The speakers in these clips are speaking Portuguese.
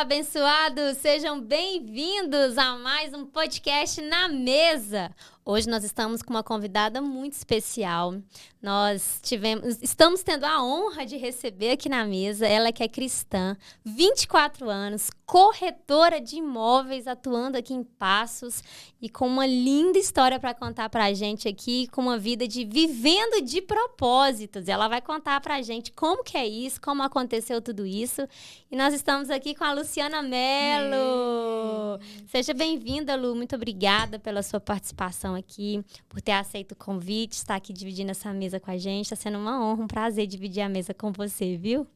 Olá, abençoados! Sejam bem-vindos a mais um podcast na mesa. Hoje nós estamos com uma convidada muito especial. Estamos tendo a honra de receber aqui na mesa ela que é cristã, 24 anos, corretora de imóveis, atuando aqui em Passos e com uma linda história para contar para a gente aqui, com uma vida de vivendo de propósitos. Ela vai contar para a gente como que é isso, como aconteceu tudo isso. E nós estamos aqui com a Luciana Mello. Seja bem-vinda, Lu. Muito obrigada pela sua participação aqui, por ter aceito o convite, estar aqui dividindo essa mesa com a gente. Está sendo uma honra, um prazer dividir a mesa com você, viu?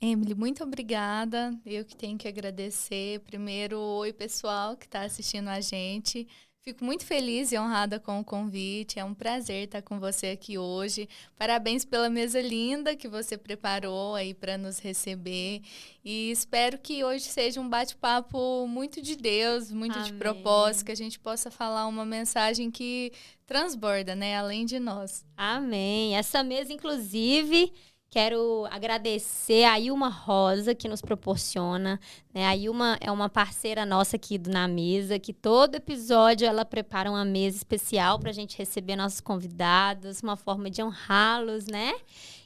Emily, muito obrigada. Eu que tenho que agradecer. Primeiro, oi pessoal que está assistindo a gente. Fico muito feliz e honrada com o convite. É um prazer estar com você aqui hoje. Parabéns pela mesa linda que você preparou aí para nos receber. E espero que hoje seja um bate-papo muito de Deus, muito Amém. De propósito, que a gente possa falar uma mensagem que transborda, né, além de nós. Amém. Essa mesa, inclusive, quero agradecer a Ilma Rosa, que nos proporciona, né? A Ilma é uma parceira nossa aqui Na Mesa, que todo episódio ela prepara uma mesa especial para a gente receber nossos convidados, uma forma de honrá-los, né?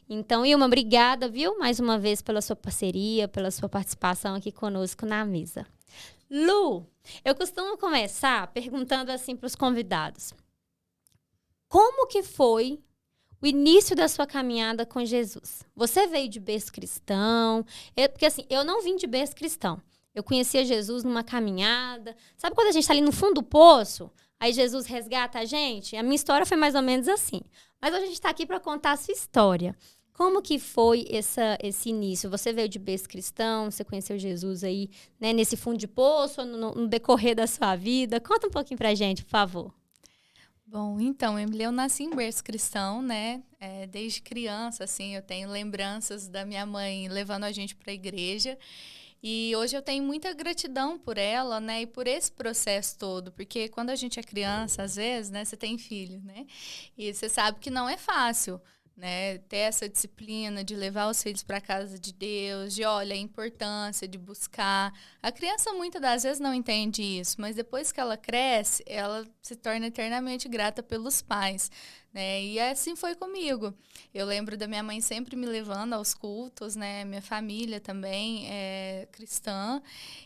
Então, Ilma, obrigada, viu? Mais uma vez pela sua parceria, pela sua participação aqui conosco na mesa. Lu, eu costumo começar perguntando assim para os convidados: como que foi o início da sua caminhada com Jesus? Você veio de berço cristão? Porque assim, eu não vim de berço cristão. Eu conhecia Jesus numa caminhada. Sabe quando a gente está ali no fundo do poço? Aí Jesus resgata a gente? A minha história foi mais ou menos assim. Mas hoje a gente está aqui para contar a sua história. Como que foi esse início? Você veio de berço cristão? Você conheceu Jesus aí, né, nesse fundo de poço ou no decorrer da sua vida? Conta um pouquinho pra gente, por favor. Bom, então, Emily, eu nasci em berço cristão, né? Desde criança, assim, eu tenho lembranças da minha mãe levando a gente para a igreja. E hoje eu tenho muita gratidão por ela, né? E por esse processo todo. Porque quando a gente é criança, às vezes, né? Você tem filho, né? E você sabe que não é fácil, né, ter essa disciplina de levar os filhos para a casa de Deus, de olha a importância de buscar. A criança muitas das vezes não entende isso, mas depois que ela cresce, ela se torna eternamente grata pelos pais, né? E assim foi comigo. Eu lembro da minha mãe sempre me levando aos cultos, né? Minha família também é cristã.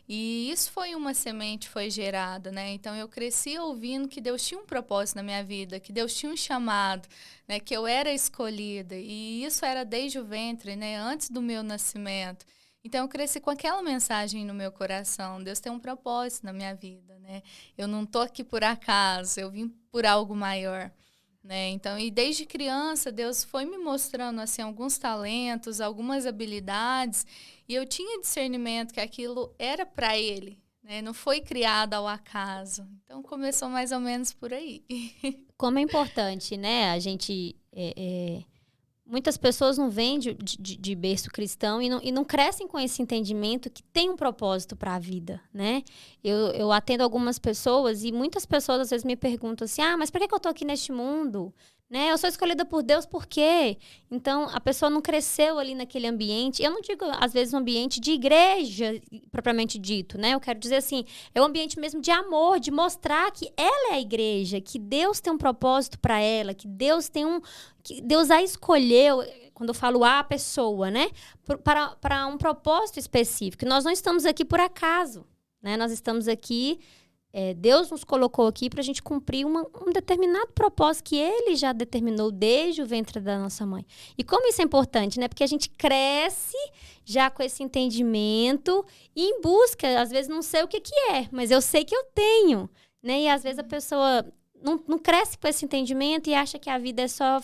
E isso foi uma semente, foi gerada, né? Então eu cresci ouvindo que Deus tinha um propósito na minha vida, que Deus tinha um chamado, né? Que eu era escolhida. E isso era desde o ventre, né? Antes do meu nascimento. Então eu cresci com aquela mensagem no meu coração. Deus tem um propósito na minha vida, né? Eu não tô aqui por acaso, eu vim por algo maior. Né? Então, e desde criança, Deus foi me mostrando assim, alguns talentos, algumas habilidades, e eu tinha discernimento que aquilo era para Ele, né? Não foi criado ao acaso. Então, começou mais ou menos por aí. Como é importante, né? A gente... muitas pessoas não vêm de berço cristão e não crescem com esse entendimento que tem um propósito para a vida, né? Eu atendo algumas pessoas e muitas pessoas às vezes me perguntam assim: mas por que eu estou aqui neste mundo? Né? Eu sou escolhida por Deus, por quê? Então, a pessoa não cresceu ali naquele ambiente. Eu não digo, às vezes, um ambiente de igreja, propriamente dito, né? Eu quero dizer assim, é um ambiente mesmo de amor, de mostrar que ela é a igreja, que Deus tem um propósito para ela, que Deus a escolheu, quando eu falo a pessoa, né? Para um propósito específico. Nós não estamos aqui por acaso, né? Nós estamos aqui... Deus nos colocou aqui para a gente cumprir um determinado propósito que Ele já determinou desde o ventre da nossa mãe. E como isso é importante, né? Porque a gente cresce já com esse entendimento e em busca, às vezes não sei o que é, mas eu sei que eu tenho, né? E às vezes a pessoa não cresce com esse entendimento e acha que a vida é só,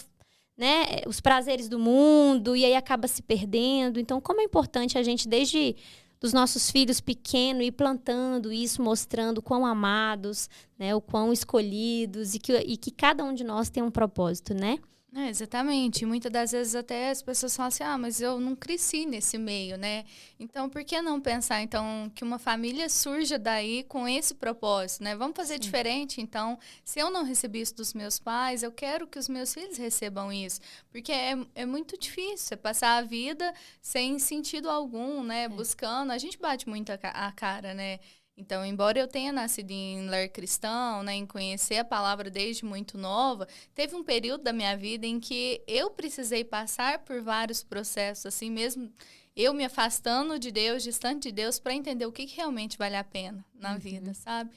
né, os prazeres do mundo e aí acaba se perdendo. Então, como é importante a gente, desde dos nossos filhos pequenos, ir plantando isso, mostrando o quão amados, né, o quão escolhidos e que cada um de nós tem um propósito, né? É, exatamente. E muitas das vezes até as pessoas falam assim, mas eu não cresci nesse meio, né? Então, por que não pensar, então, que uma família surja daí com esse propósito, né? Vamos fazer diferente, então, se eu não recebi isso dos meus pais, eu quero que os meus filhos recebam isso. Porque é muito difícil você passar a vida sem sentido algum, né? Buscando, a gente bate muito a cara, né? Então, embora eu tenha nascido em lar cristão, né, em conhecer a palavra desde muito nova, teve um período da minha vida em que eu precisei passar por vários processos, assim mesmo, eu me afastando de Deus, distante de Deus, para entender o que realmente vale a pena na vida, sabe?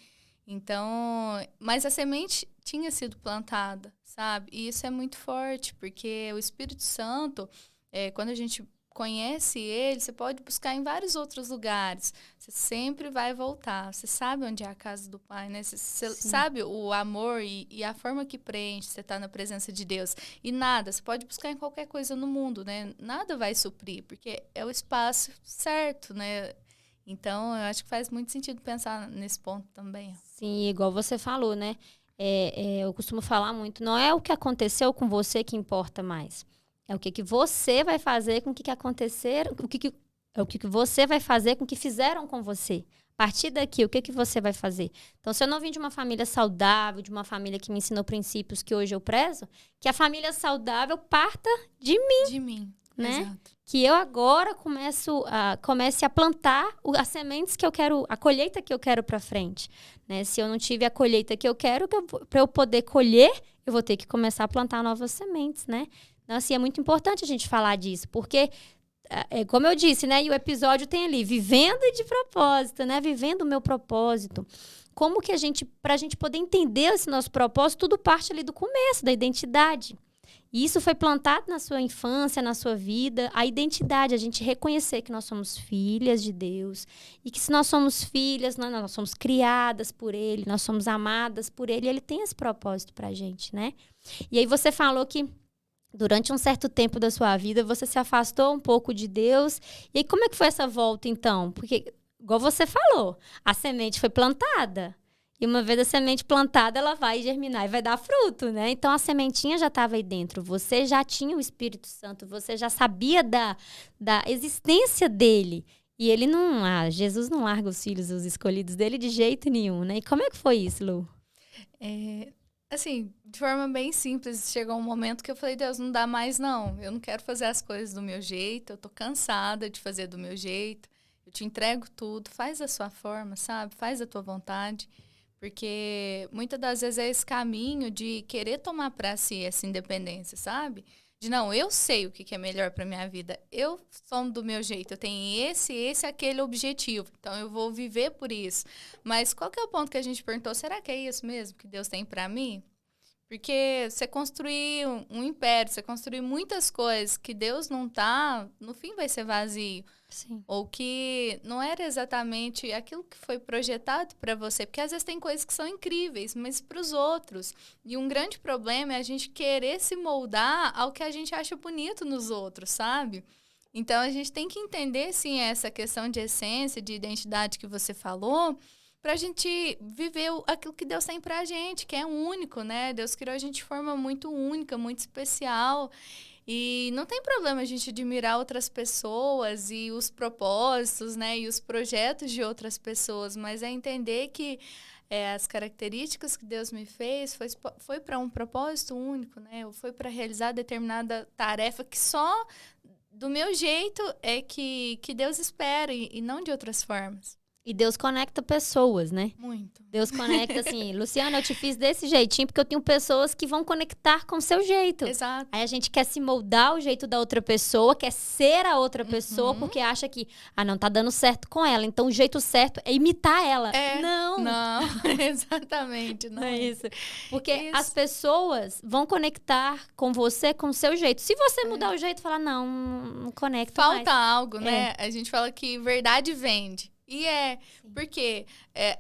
Então, mas a semente tinha sido plantada, sabe? E isso é muito forte, porque o Espírito Santo, quando a gente conhece ele, você pode buscar em vários outros lugares. Você sempre vai voltar. Você sabe onde é a casa do Pai, né? Você sabe o amor e a forma que preenche você estar na presença de Deus. E nada, você pode buscar em qualquer coisa no mundo, né? Nada vai suprir, porque é o espaço certo, né? Então, eu acho que faz muito sentido pensar nesse ponto também. Sim, igual você falou, né? Eu costumo falar muito, não é o que aconteceu com você que importa mais. É o que você vai fazer com o que acontecer, é o que você vai fazer com o que fizeram com você. A partir daqui, o que você vai fazer? Então, se eu não vim de uma família saudável, de uma família que me ensinou princípios que hoje eu prezo, que a família saudável parta de mim. De mim, né? Exato. Que eu agora comece a plantar as sementes que eu quero, a colheita que eu quero para frente, né? Se eu não tive a colheita que eu quero, para eu poder colher, eu vou ter que começar a plantar novas sementes, né? Então, assim, é muito importante a gente falar disso, porque, como eu disse, né? E o episódio tem ali, vivendo de propósito, né? Vivendo o meu propósito. Como que para a gente poder entender esse nosso propósito, tudo parte ali do começo, da identidade. E isso foi plantado na sua infância, na sua vida, a identidade, a gente reconhecer que nós somos filhas de Deus e que se nós somos filhas, nós somos criadas por Ele, nós somos amadas por Ele, e Ele tem esse propósito pra gente, né? E aí você falou que durante um certo tempo da sua vida você se afastou um pouco de Deus. E aí como é que foi essa volta, então? Porque, igual você falou, a semente foi plantada. E uma vez a semente plantada, ela vai germinar e vai dar fruto, né? Então, a sementinha já estava aí dentro. Você já tinha o Espírito Santo. Você já sabia da existência dele. E ele não... Jesus não larga os filhos, os escolhidos dele de jeito nenhum, né? E como é que foi isso, Lu? Assim, de forma bem simples, chegou um momento que eu falei, Deus, não dá mais não. Eu não quero fazer as coisas do meu jeito. Eu tô cansada de fazer do meu jeito. Eu te entrego tudo. Faz da sua forma, sabe? Faz da tua vontade. Porque muitas das vezes é esse caminho de querer tomar para si essa independência, sabe? De não, eu sei o que é melhor para minha vida. Eu sou do meu jeito, eu tenho aquele objetivo. Então eu vou viver por isso. Mas qual que é o ponto que a gente perguntou? Será que é isso mesmo que Deus tem para mim? Porque você construir um império, você construir muitas coisas que Deus não tá, no fim vai ser vazio. Sim. Ou que não era exatamente aquilo que foi projetado para você. Porque às vezes tem coisas que são incríveis, mas para os outros. E um grande problema é a gente querer se moldar ao que a gente acha bonito nos outros, sabe? Então a gente tem que entender, sim, essa questão de essência, de identidade que você falou, para a gente viver aquilo que Deus tem para a gente, que é único, né? Deus criou a gente de forma muito única, muito especial. E não tem problema a gente admirar outras pessoas e os propósitos, né? E os projetos de outras pessoas, mas é entender que as características que Deus me fez foi para um propósito único, né? Ou foi para realizar determinada tarefa que só do meu jeito é que Deus espera e não de outras formas. E Deus conecta pessoas, né? Muito. Deus conecta assim, Luciana, eu te fiz desse jeitinho porque eu tenho pessoas que vão conectar com o seu jeito. Exato. Aí a gente quer se moldar o jeito da outra pessoa, quer ser a outra pessoa, porque acha que, não tá dando certo com ela. Então o jeito certo é imitar ela. Não, exatamente. Não é isso. Porque as pessoas vão conectar com você com o seu jeito. Se você mudar o jeito, falar, não conecta mais. Falta algo, né? A gente fala que verdade vende. E porque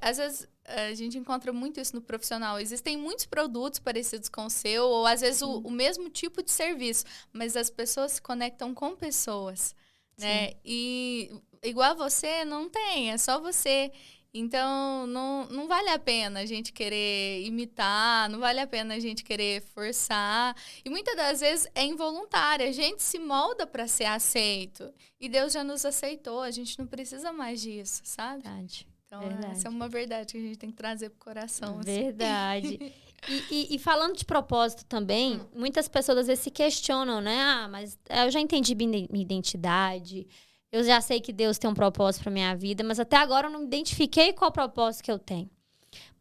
às vezes a gente encontra muito isso no profissional. Existem muitos produtos parecidos com o seu, ou às vezes o mesmo tipo de serviço, mas as pessoas se conectam com pessoas, né? E igual a você, não tem, é só você. Então, não vale a pena a gente querer imitar, não vale a pena a gente querer forçar. E muitas das vezes é involuntário, a gente se molda para ser aceito. E Deus já nos aceitou, a gente não precisa mais disso, sabe? Verdade. Então, Verdade. essa é uma verdade que a gente tem que trazer pro coração. Verdade. Assim. E falando de propósito também, muitas pessoas às vezes se questionam, né? Ah, mas eu já entendi minha identidade, eu já sei que Deus tem um propósito para minha vida, mas até agora eu não identifiquei qual propósito que eu tenho.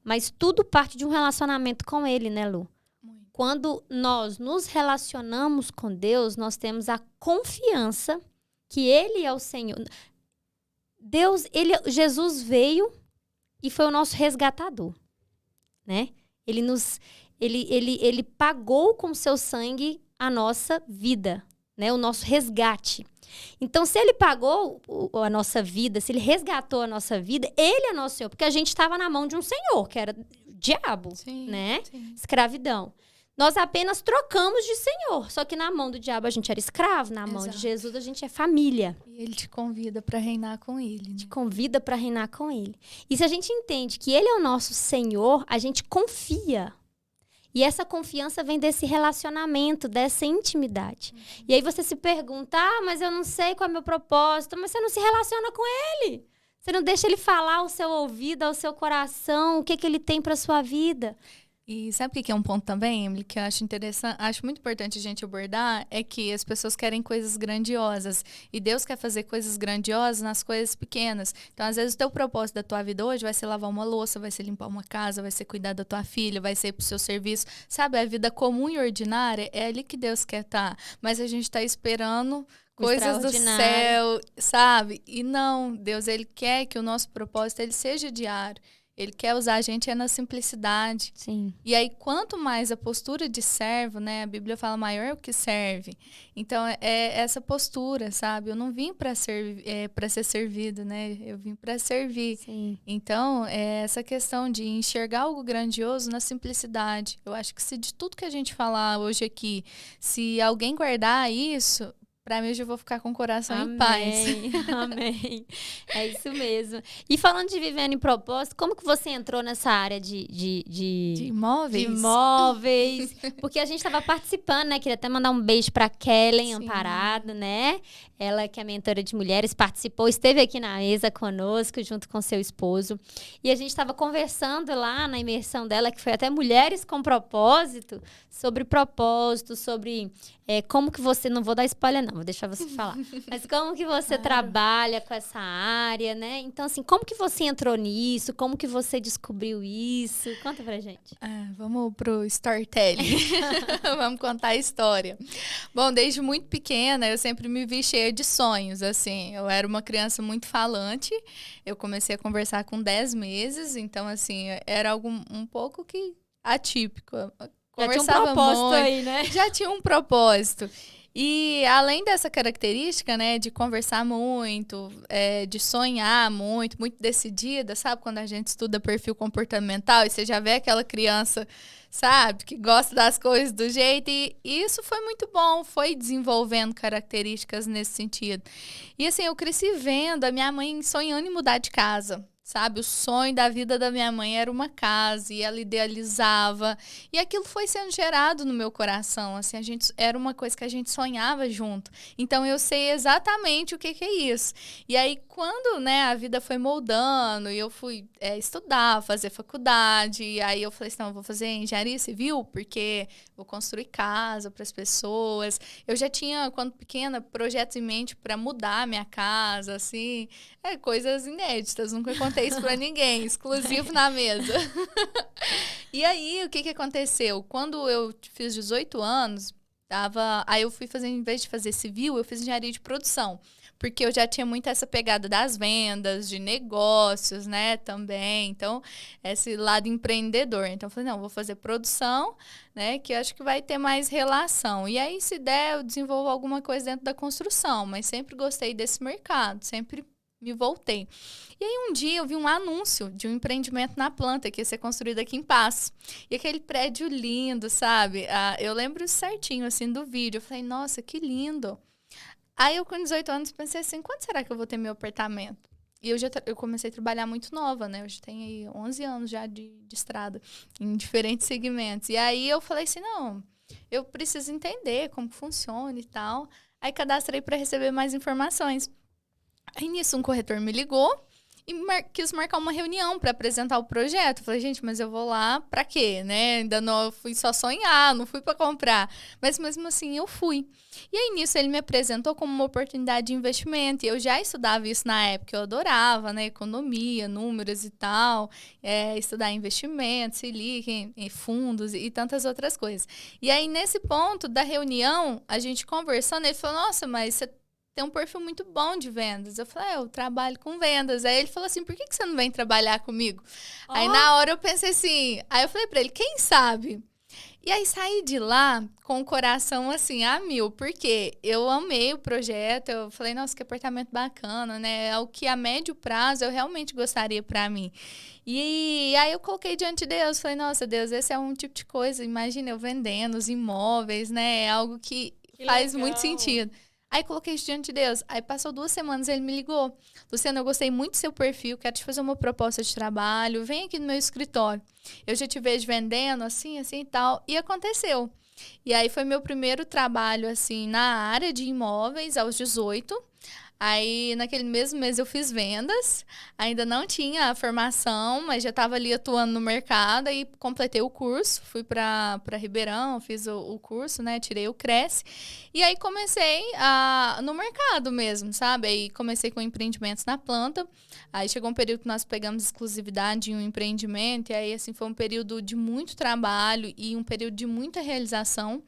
Mas tudo parte de um relacionamento com Ele, né, Lu? Muito. Quando nós nos relacionamos com Deus, nós temos a confiança que Ele é o Senhor. Jesus veio e foi o nosso resgatador, né? Ele pagou com seu sangue a nossa vida, né? O nosso resgate. Então, se ele pagou a nossa vida, se ele resgatou a nossa vida, ele é nosso Senhor, porque a gente estava na mão de um Senhor, que era o diabo, né? Sim. Escravidão. Nós apenas trocamos de Senhor, só que na mão do diabo a gente era escravo, na mão de Jesus a gente é família. E ele te convida para reinar com ele, né? Te convida para reinar com ele. E se a gente entende que ele é o nosso Senhor, a gente confia. E essa confiança vem desse relacionamento, dessa intimidade. E aí você se pergunta, mas eu não sei qual é o meu propósito, mas você não se relaciona com ele. Você não deixa ele falar ao seu ouvido, ao seu coração, o que ele tem para sua vida. E sabe o que é um ponto também, Emily, que eu acho interessante, acho muito importante a gente abordar, é que as pessoas querem coisas grandiosas. E Deus quer fazer coisas grandiosas nas coisas pequenas. Então, às vezes, o teu propósito da tua vida hoje vai ser lavar uma louça, vai ser limpar uma casa, vai ser cuidar da tua filha, vai ser pro seu serviço. Sabe, a vida comum e ordinária é ali que Deus quer estar. Mas a gente tá esperando coisas do céu, sabe? E não, Deus, ele quer que o nosso propósito ele seja diário. Ele quer usar a gente na simplicidade. Sim. E aí, quanto mais a postura de servo, né? A Bíblia fala maior o que serve. Então, é essa postura, sabe? Eu não vim para ser servido, né? Eu vim para servir. Sim. Então, é essa questão de enxergar algo grandioso na simplicidade. Eu acho que se de tudo que a gente falar hoje aqui, se alguém guardar isso... Pra mim, eu já vou ficar com o coração em paz. Amém. É isso mesmo. E falando de vivendo em propósito, como que você entrou nessa área de imóveis? De imóveis. Porque a gente estava participando, né? Queria até mandar um beijo pra Kellen Amparado, né? Ela que é mentora de mulheres, participou, esteve aqui na mesa conosco, junto com seu esposo. E a gente estava conversando lá na imersão dela, que foi até Mulheres com Propósito, sobre propósito, sobre como que você... Não vou dar spoiler, não, vou deixar você falar. Mas como que você trabalha com essa área, né? Então, assim, como que você entrou nisso? Como que você descobriu isso? Conta pra gente. Vamos pro storytelling. Vamos contar a história. Bom, desde muito pequena, eu sempre me vi cheia de sonhos, assim. Eu era uma criança muito falante. Eu comecei a conversar com 10 meses. Então, assim, era algo um pouco que atípico. Já tinha um propósito muito, aí, né? Já tinha um propósito. E além dessa característica, né, de conversar muito, de sonhar muito, muito decidida, sabe? Quando a gente estuda perfil comportamental e você já vê aquela criança, sabe? Que gosta das coisas do jeito. E isso foi muito bom, foi desenvolvendo características nesse sentido. E assim, eu cresci vendo a minha mãe sonhando em mudar de casa. Sabe, o sonho da vida da minha mãe era uma casa e ela idealizava. E aquilo foi sendo gerado no meu coração. Assim, era uma coisa que a gente sonhava junto. Então, eu sei exatamente o que é isso. E aí, quando, né, a vida foi moldando e eu fui estudar, fazer faculdade, e aí eu falei assim, não, eu vou fazer engenharia civil porque vou construir casa para as pessoas. Eu já tinha, quando pequena, projetos em mente para mudar a minha casa, assim, coisas inéditas, nunca contei isso pra ninguém, exclusivo na mesa. E aí, o que aconteceu? Quando eu fiz 18 anos, aí eu fui fazer, em vez de fazer civil, eu fiz engenharia de produção. Porque eu já tinha muito essa pegada das vendas, de negócios, né, também. Então, esse lado empreendedor. Então, eu falei, não, vou fazer produção, né, que eu acho que vai ter mais relação. E aí, se der, eu desenvolvo alguma coisa dentro da construção. Mas sempre gostei desse mercado, sempre me voltei. E aí um dia eu vi um anúncio de um empreendimento na planta que ia ser construído aqui em Paços. E aquele prédio lindo, sabe? Eu lembro certinho, assim, do vídeo. Eu falei, nossa, que lindo. Aí eu com 18 anos pensei assim, quanto será que eu vou ter meu apartamento? E eu comecei a trabalhar muito nova, né? Eu já tenho aí 11 anos já de estrada, em diferentes segmentos. E aí eu falei assim, não, eu preciso entender como funciona e tal. Aí cadastrei para receber mais informações. Aí nisso um corretor me ligou e quis marcar uma reunião para apresentar o projeto. Eu falei, gente, mas eu vou lá para quê, né? Ainda não fui só sonhar, não fui para comprar. Mas mesmo assim eu fui. E aí nisso ele me apresentou como uma oportunidade de investimento. E eu já estudava isso na época, eu adorava, né? Economia, números e tal, estudar investimentos, Selic, fundos e tantas outras coisas. E aí nesse ponto da reunião, a gente conversando, ele falou, nossa, mas você tem um perfil muito bom de vendas. Eu falei, eu trabalho com vendas. Aí ele falou assim, por que você não vem trabalhar comigo? Oh. Aí na hora eu pensei assim, aí eu falei pra ele, quem sabe? E aí saí de lá com o coração assim, a mil, porque eu amei o projeto, eu falei, nossa, que apartamento bacana, né? É o que a médio prazo eu realmente gostaria pra mim. E aí eu coloquei diante de Deus, falei, nossa, Deus, esse é um tipo de coisa, imagina eu vendendo os imóveis, né? É algo que faz legal. Muito sentido. Aí coloquei isso diante de Deus. Aí passou 2 semanas, ele me ligou. Luciana, eu gostei muito do seu perfil, quero te fazer uma proposta de trabalho, vem aqui no meu escritório. Eu já te vejo vendendo, assim e tal. E aconteceu. E aí foi meu primeiro trabalho, assim, na área de imóveis, aos 18. Aí, naquele mesmo mês, eu fiz vendas. Ainda não tinha a formação, mas já estava ali atuando no mercado. Aí, completei o curso. Fui para Ribeirão, fiz o curso, né? Tirei o Cresce. E aí, comecei no mercado mesmo, sabe? Aí, comecei com empreendimentos na planta. Aí, chegou um período que nós pegamos exclusividade em um empreendimento. E aí, assim, foi um período de muito trabalho e um período de muita realização.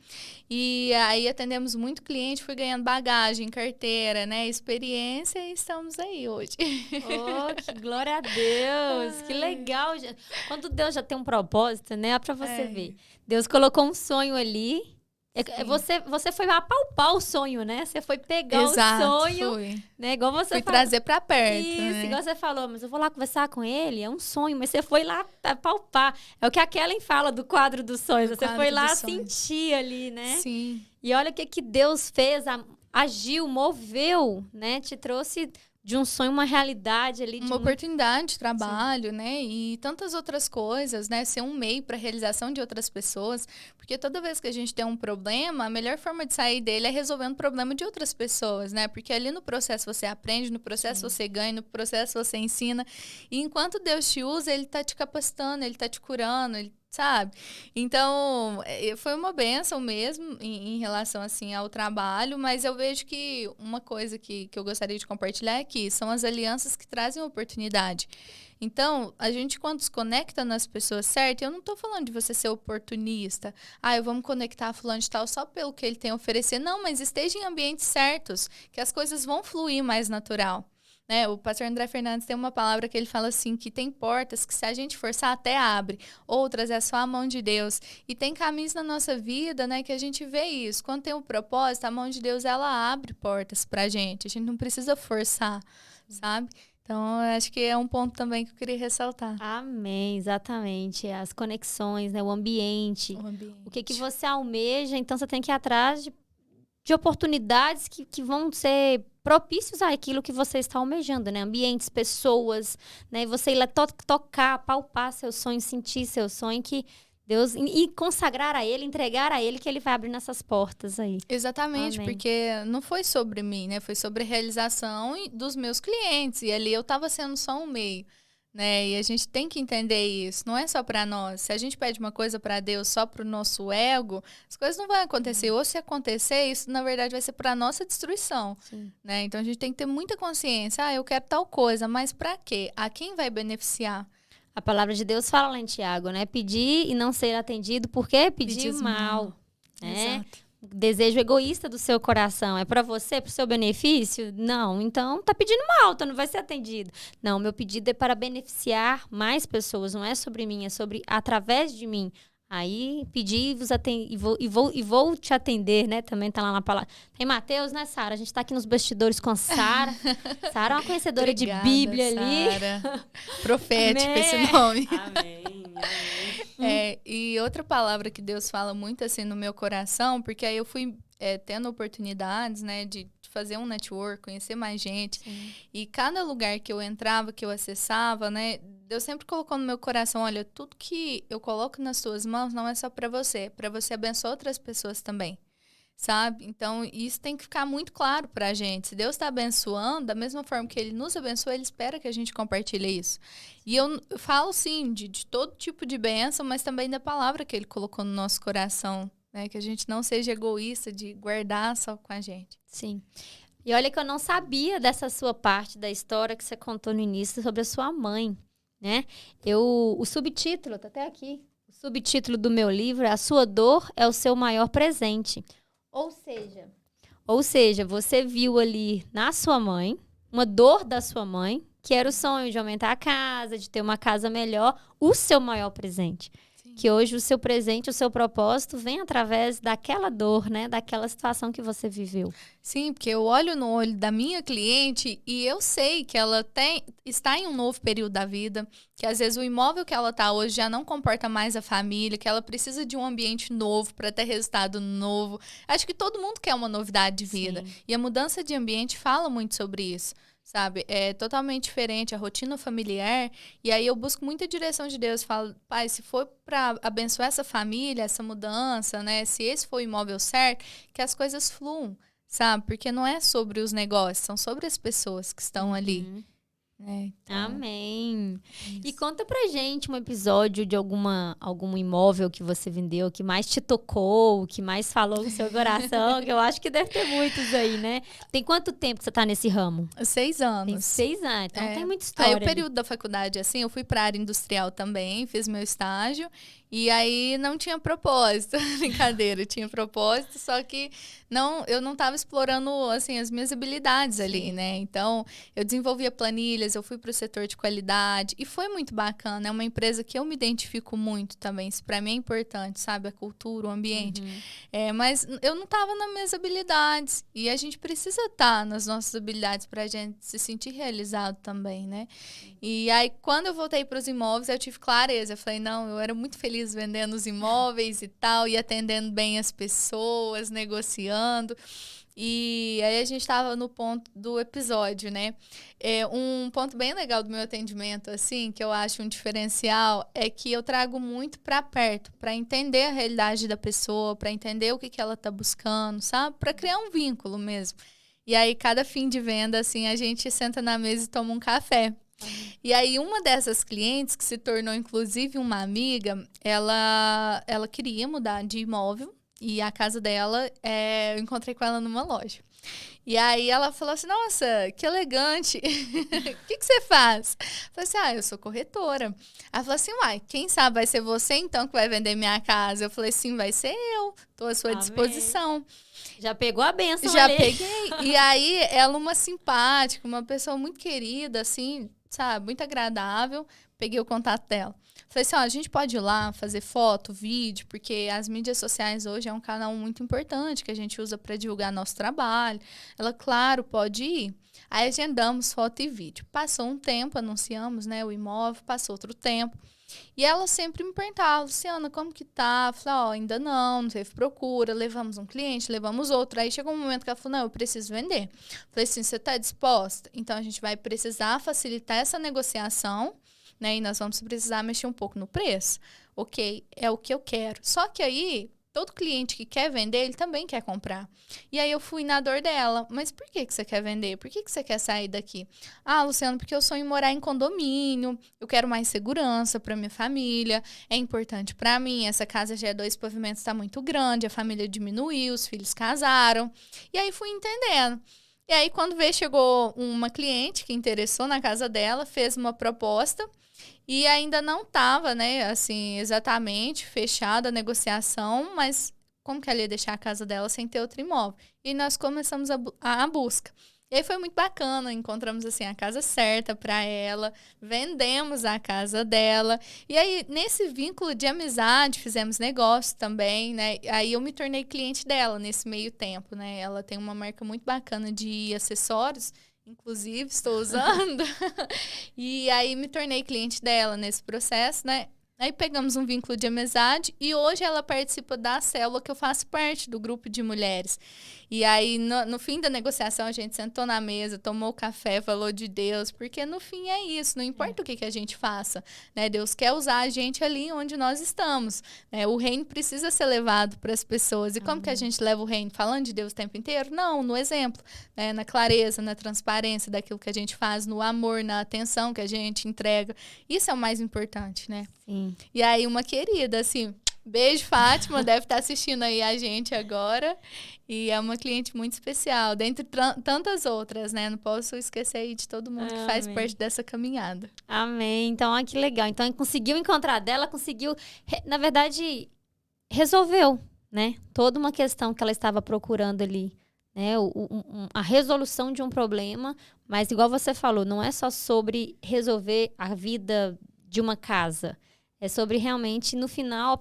E aí, atendemos muito cliente, fui ganhando bagagem, carteira, né? Experiência e estamos aí hoje. Oh, que glória a Deus! Que legal! Quando Deus já tem um propósito, né? É pra você ver. Deus colocou um sonho ali. Você foi apalpar o sonho, né? Você foi pegar Exato, o sonho. fui. Né? Igual você fui trazer pra perto. Isso, né? Igual você falou, mas eu vou lá conversar com ele, é um sonho, mas você foi lá apalpar. É o que a Kellen fala do quadro dos sonhos. Você foi lá sentir ali, né? Sim. E olha o que Deus fez, agiu, moveu, né? Te trouxe de um sonho uma realidade ali. Uma oportunidade de trabalho, né? E tantas outras coisas, né? Ser um meio para a realização de outras pessoas. Porque toda vez que a gente tem um problema, a melhor forma de sair dele é resolvendo o problema de outras pessoas, né? Porque ali no processo você aprende, no processo você ganha, no processo você ensina. E enquanto Deus te usa, Ele tá te capacitando, Ele tá te curando, sabe? Então, foi uma bênção mesmo em relação, assim, ao trabalho, mas eu vejo que uma coisa que eu gostaria de compartilhar aqui são as alianças que trazem oportunidade. Então, a gente quando se conecta nas pessoas certas, eu não estou falando de você ser oportunista. Eu vamos conectar fulano de tal só pelo que ele tem a oferecer. Não, mas esteja em ambientes certos, que as coisas vão fluir mais natural. Né? O pastor André Fernandes tem uma palavra que ele fala assim, que tem portas que se a gente forçar até abre, outras é só a mão de Deus. E tem caminhos na nossa vida, né, que a gente vê isso. Quando tem um propósito, a mão de Deus, ela abre portas pra gente. A gente não precisa forçar, sabe? Então, eu acho que é um ponto também que eu queria ressaltar. Amém, exatamente. As conexões, né, o ambiente. O que você almeja, então você tem que ir atrás de oportunidades que vão ser propícios àquilo que você está almejando, né? Ambientes, pessoas, né? E você ir lá tocar, palpar seu sonho, sentir seu sonho, que Deus... E consagrar a Ele, entregar a Ele, que Ele vai abrir nessas portas aí. Exatamente, Amém. Porque não foi sobre mim, né? Foi sobre a realização dos meus clientes. E ali eu estava sendo só um meio. Né? E a gente tem que entender isso, não é só para nós. Se a gente pede uma coisa para Deus só para o nosso ego, as coisas não vão acontecer. Ou se acontecer, isso na verdade vai ser para nossa destruição. Né? Então a gente tem que ter muita consciência. Eu quero tal coisa, mas para quê? A quem vai beneficiar? A palavra de Deus fala lá em Tiago, né? Pedir e não ser atendido, porque pedir mal. Né? Exato. Desejo egoísta do seu coração é para você, para o seu benefício? Não, então tá pedindo mal, então não vai ser atendido. Não, meu pedido é para beneficiar mais pessoas, não é sobre mim, é sobre através de mim. Aí pedi e vou te atender, né? Também tá lá na palavra. Tem Mateus, né, Sara? A gente tá aqui nos bastidores com a Sara. Sara é uma conhecedora Obrigada, de Bíblia ali. Sara. Profético esse nome. Amém. E outra palavra que Deus fala muito assim no meu coração, porque aí eu fui tendo oportunidades, né, de de fazer um network, conhecer mais gente. Sim. E cada lugar que eu entrava, que eu acessava, né? Deus sempre colocou no meu coração, olha, tudo que eu coloco nas suas mãos não é só para você abençoar outras pessoas também. Sabe? Então, isso tem que ficar muito claro pra gente. Se Deus está abençoando, da mesma forma que Ele nos abençoa, Ele espera que a gente compartilhe isso. E eu falo, sim, de todo tipo de bênção, mas também da palavra que Ele colocou no nosso coração, né? Que a gente não seja egoísta de guardar só com a gente. Sim. E olha que eu não sabia dessa sua parte da história que você contou no início sobre a sua mãe, né? O subtítulo, tá até aqui, o subtítulo do meu livro é A Sua Dor é o Seu Maior Presente. Ou seja, você viu ali na sua mãe, uma dor da sua mãe, que era o sonho de aumentar a casa, de ter uma casa melhor, o seu maior presente. Sim. Que hoje o seu presente, o seu propósito vem através daquela dor, né? Daquela situação que você viveu. Sim, porque eu olho no olho da minha cliente e eu sei que ela está em um novo período da vida, que às vezes o imóvel que ela está hoje já não comporta mais a família, que ela precisa de um ambiente novo para ter resultado novo. Acho que todo mundo quer uma novidade de vida. Sim. E a mudança de ambiente fala muito sobre isso. Sabe? É totalmente diferente a rotina familiar. E aí eu busco muita direção de Deus. Falo, pai, se for para abençoar essa família, essa mudança, né? Se esse for o imóvel certo, que as coisas fluam, sabe? Porque não é sobre os negócios, são sobre as pessoas que estão ali. Então, amém. Isso. E conta pra gente um episódio de algum imóvel que você vendeu, que mais te tocou, que mais falou no seu coração, que eu acho que deve ter muitos aí, né? Tem quanto tempo que você tá nesse ramo? 6 anos. Tem 6 anos, então tem muita história. Aí o período da faculdade, assim, eu fui pra área industrial também, fiz meu estágio. E aí não tinha propósito, brincadeira, tinha propósito, só que eu não estava explorando, assim, as minhas habilidades ali, né? Então, eu desenvolvia planilhas, eu fui para o setor de qualidade e foi muito bacana, é uma empresa que eu me identifico muito também, isso para mim é importante, sabe? A cultura, o ambiente. Mas eu não estava nas minhas habilidades e a gente precisa estar nas nossas habilidades para a gente se sentir realizado também, né? E aí, quando eu voltei para os imóveis, eu tive clareza, eu falei, não, eu era muito feliz vendendo os imóveis e tal, e atendendo bem as pessoas, negociando. E aí a gente estava no ponto do episódio, né? Um ponto bem legal do meu atendimento, assim, que eu acho um diferencial, é que eu trago muito para perto, para entender a realidade da pessoa, para entender o que ela tá buscando, sabe? Para criar um vínculo mesmo. E aí, cada fim de venda, assim, a gente senta na mesa e toma um café. E aí, uma dessas clientes, que se tornou inclusive uma amiga, ela queria mudar de imóvel e a casa dela, eu encontrei com ela numa loja. E aí ela falou assim, nossa, que elegante, o que você faz? Eu falei assim, eu sou corretora. Ela falou assim, uai, quem sabe vai ser você então que vai vender minha casa? Eu falei, sim, vai ser eu, tô à sua disposição. Já pegou a benção Já ali. peguei. E aí, ela uma simpática, uma pessoa muito querida, assim, sabe, muito agradável. Peguei o contato dela. Falei assim, a gente pode ir lá fazer foto, vídeo, porque as mídias sociais hoje é um canal muito importante que a gente usa para divulgar nosso trabalho. Ela, claro, pode ir. Aí agendamos foto e vídeo. Passou um tempo, anunciamos, né, o imóvel, passou outro tempo. E ela sempre me perguntava, Luciana, como que tá? Eu falei, ainda não teve procura, levamos um cliente, levamos outro. Aí chegou um momento que ela falou, não, eu preciso vender. Eu falei assim, você tá disposta? Então, a gente vai precisar facilitar essa negociação, né? E nós vamos precisar mexer um pouco no preço. Ok, é o que eu quero. Só que aí, todo cliente que quer vender, ele também quer comprar. E aí eu fui na dor dela. Mas por que você quer vender? Por que você quer sair daqui? Luciano, porque eu sonho em morar em condomínio. Eu quero mais segurança para minha família. É importante para mim. Essa casa já é 2 pavimentos, está muito grande. A família diminuiu, os filhos casaram. E aí fui entendendo. E aí quando veio, chegou uma cliente que interessou na casa dela, fez uma proposta. E ainda não estava, né, assim, exatamente fechada a negociação, mas como que ela ia deixar a casa dela sem ter outro imóvel? E nós começamos a busca. E aí foi muito bacana, encontramos, assim, a casa certa para ela, vendemos a casa dela. E aí, nesse vínculo de amizade, fizemos negócio também, né? Aí eu me tornei cliente dela nesse meio tempo, né? Ela tem uma marca muito bacana de acessórios, inclusive, estou usando. E aí me tornei cliente dela nesse processo, né? Aí pegamos um vínculo de amizade e hoje ela participa da célula que eu faço parte, do grupo de mulheres. E aí, no fim da negociação, a gente sentou na mesa, tomou café, falou de Deus, porque no fim é isso, não importa o que a gente faça, né? Deus quer usar a gente ali onde nós estamos, né? O reino precisa ser levado para as pessoas. E como que a gente leva o reino? Falando de Deus o tempo inteiro? Não, no exemplo, né? Na clareza, na transparência daquilo que a gente faz, no amor, na atenção que a gente entrega. Isso é o mais importante, né? Sim. E aí, uma querida, assim, beijo, Fátima, deve estar assistindo aí a gente agora. E é uma cliente muito especial, dentre tantas outras, né? Não posso esquecer aí de todo mundo que faz parte dessa caminhada. Amém. Então, olha que legal. Então, conseguiu encontrar dela, conseguiu, na verdade, resolveu, né? Toda uma questão que ela estava procurando ali, né? A resolução de um problema, mas igual você falou, não é só sobre resolver a vida de uma casa. É sobre realmente, no final,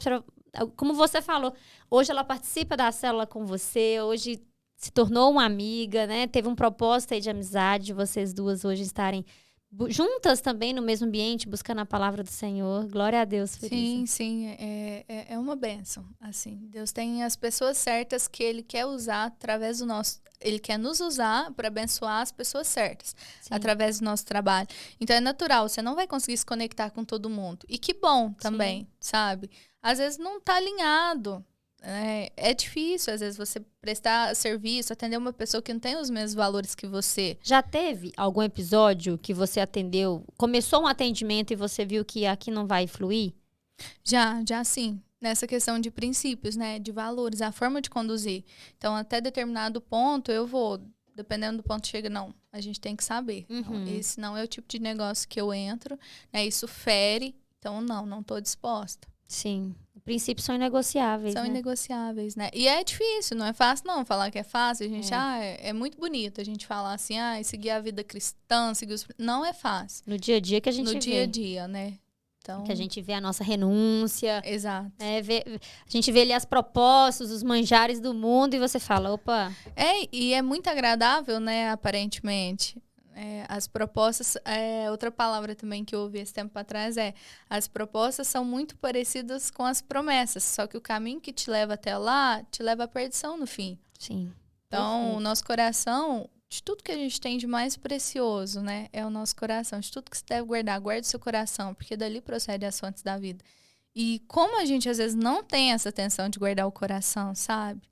como você falou, hoje ela participa da célula com você, hoje se tornou uma amiga, né? Teve um propósito aí de amizade, de vocês duas hoje estarem juntas também no mesmo ambiente, buscando a palavra do Senhor. Glória a Deus por isso. Sim, é uma bênção, assim. Deus tem as pessoas certas que Ele quer usar através do nosso... Ele quer nos usar para abençoar as pessoas certas, através do nosso trabalho. Então, é natural, você não vai conseguir se conectar com todo mundo. E que bom também, sabe? Às vezes não tá alinhado. É difícil, às vezes, você prestar serviço, atender uma pessoa que não tem os mesmos valores que você. Já teve algum episódio que você atendeu, começou um atendimento e você viu que aqui não vai fluir? Já sim. Nessa questão de princípios, né? De valores, a forma de conduzir. Então, até determinado ponto, eu vou... Dependendo do ponto que chega, não. A gente tem que saber. Não, esse não é o tipo de negócio que eu entro. Né, isso fere. Então, não estou disposta. Sim. Princípios são inegociáveis, São né? inegociáveis, né? E é difícil, não é fácil não falar que é fácil. A gente, é muito bonito a gente falar assim, seguir a vida cristã, seguir os... Não é fácil. No dia a dia que a gente vê. No dia a dia, né? Então... Que a gente vê a nossa renúncia. Exato. Né? A gente vê ali as propostas, os manjares do mundo e você fala, opa... E é muito agradável, né, aparentemente. As propostas, outra palavra também que eu ouvi esse tempo atrás as propostas são muito parecidas com as promessas, só que o caminho que te leva até lá, te leva à perdição no fim. Sim. Então, o nosso coração, de tudo que a gente tem de mais precioso, né, é o nosso coração. De tudo que você deve guardar, guarde o seu coração, porque dali procede as fontes da vida. E como a gente, às vezes, não tem essa atenção de guardar o coração, sabe?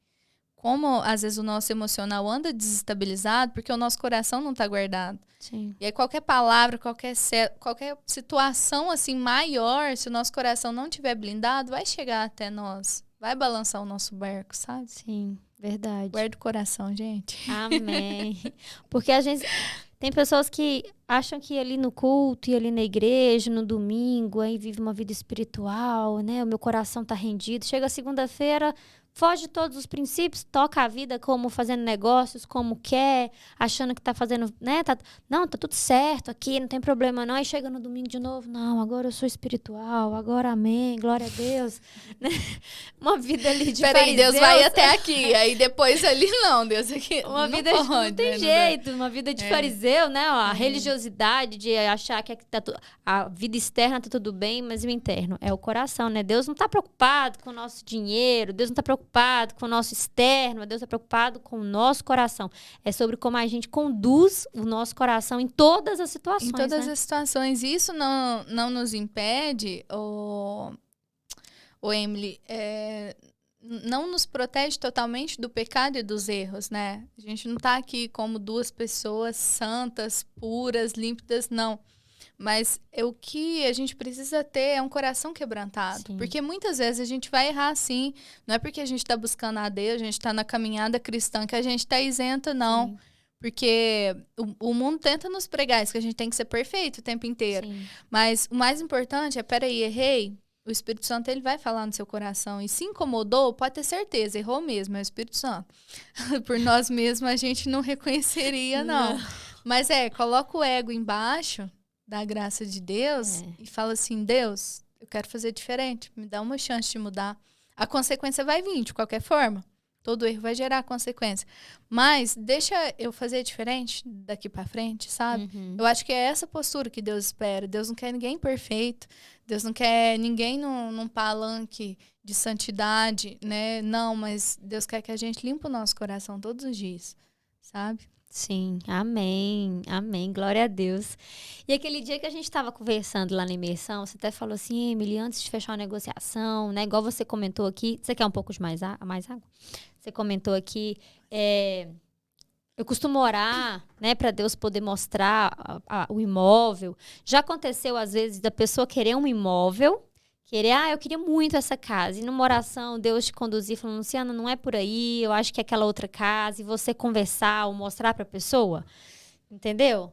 Como, às vezes, o nosso emocional anda desestabilizado porque o nosso coração não está guardado. Sim. E aí, qualquer palavra, qualquer situação, assim, maior, se o nosso coração não estiver blindado, vai chegar até nós. Vai balançar o nosso barco, sabe? Sim, verdade. Guarda o coração, gente. Amém. Porque a gente... Tem pessoas que acham que ali no culto e ali na igreja, no domingo, aí vive uma vida espiritual, né? O meu coração tá rendido. Chega segunda-feira, foge de todos os princípios, toca a vida como fazendo negócios, como quer, achando que tá fazendo, né? Tá tudo certo aqui, não tem problema não. Aí chega no domingo de novo, não, agora eu sou espiritual, agora amém, glória a Deus. Uma vida ali de Peraí, fariseus. Deus vai até aqui, aí depois ali não, Deus aqui. Uma não vida pode, não tem né? jeito, uma vida de fariseu, né? A religiosidade de achar que a vida externa tá tudo bem, mas o interno é o coração, né? Deus não tá preocupado com o nosso dinheiro, Deus não tá preocupado com o nosso externo, Deus tá preocupado com o nosso coração. É sobre como a gente conduz o nosso coração em todas as situações, Em todas né? as situações. E isso não nos impede, Emily, não nos protege totalmente do pecado e dos erros, né? A gente não tá aqui como duas pessoas santas, puras, límpidas, não. Mas o que a gente precisa ter é um coração quebrantado. Sim. Porque muitas vezes a gente vai errar, sim. Não é porque a gente está buscando a Deus, a gente está na caminhada cristã, que a gente está isenta, não. Sim. Porque o mundo tenta nos pregar isso, que a gente tem que ser perfeito o tempo inteiro. Sim. Mas o mais importante é, peraí, errei. O Espírito Santo, ele vai falar no seu coração. E se incomodou, pode ter certeza, errou mesmo, é o Espírito Santo. Por nós mesmos, a gente não reconheceria, não. Mas coloca o ego embaixo da graça de Deus e fala assim, Deus, eu quero fazer diferente, me dá uma chance de mudar. A consequência vai vir de qualquer forma. Todo erro vai gerar consequência. Mas deixa eu fazer diferente daqui pra frente, sabe? Eu acho que é essa postura que Deus espera. Deus não quer ninguém perfeito. Deus não quer ninguém num palanque de santidade, né? Não, mas Deus quer que a gente limpe o nosso coração todos os dias, sabe? Sim, amém, amém, glória a Deus. E aquele dia que a gente estava conversando lá na imersão, você até falou assim, Emily, antes de fechar uma negociação, né, igual você comentou aqui, você quer um pouco de mais água? Você comentou aqui, eu costumo orar, né, para Deus poder mostrar o imóvel. Já aconteceu, às vezes, da pessoa querer um imóvel, eu queria muito essa casa. E numa oração, Deus te conduzir, falando, Luciana, não é por aí, eu acho que é aquela outra casa. E você conversar ou mostrar pra pessoa. Entendeu?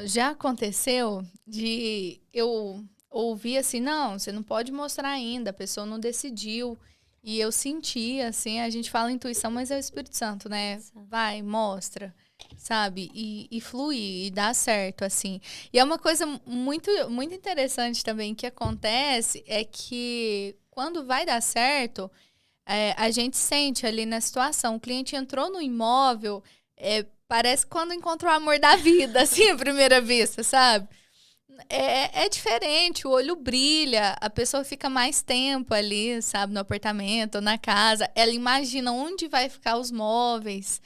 Já aconteceu de eu ouvir assim, não, você não pode mostrar ainda, a pessoa não decidiu. E eu senti, assim, a gente fala intuição, mas é o Espírito Santo, né? Vai, mostra, sabe? E flui, e dá certo, assim. E é uma coisa muito, muito interessante também que acontece, é que quando vai dar certo, a gente sente ali na situação. O cliente entrou no imóvel, parece quando encontrou o amor da vida, assim, à primeira vista, sabe? É diferente, o olho brilha, a pessoa fica mais tempo ali, sabe, no apartamento, na casa. Ela imagina onde vai ficar os móveis.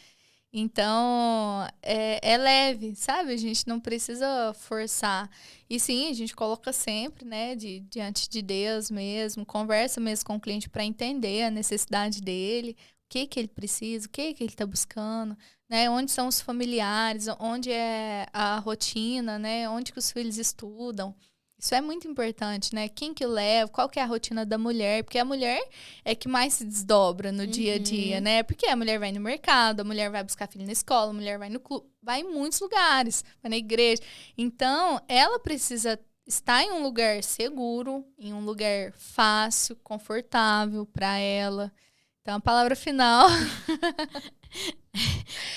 Então, é leve, sabe? A gente não precisa forçar. E sim, a gente coloca sempre, né, diante de Deus mesmo, conversa mesmo com o cliente para entender a necessidade dele, o que ele precisa, o que ele está buscando, né? Onde são os familiares, onde é a rotina, né? Onde que os filhos estudam. Isso é muito importante, né? Quem que leva, qual que é a rotina da mulher, porque a mulher é que mais se desdobra no dia a dia, né? Porque a mulher vai no mercado, a mulher vai buscar filho na escola, a mulher vai no clube, vai em muitos lugares, vai na igreja. Então, ela precisa estar em um lugar seguro, em um lugar fácil, confortável para ela. Então, a palavra final...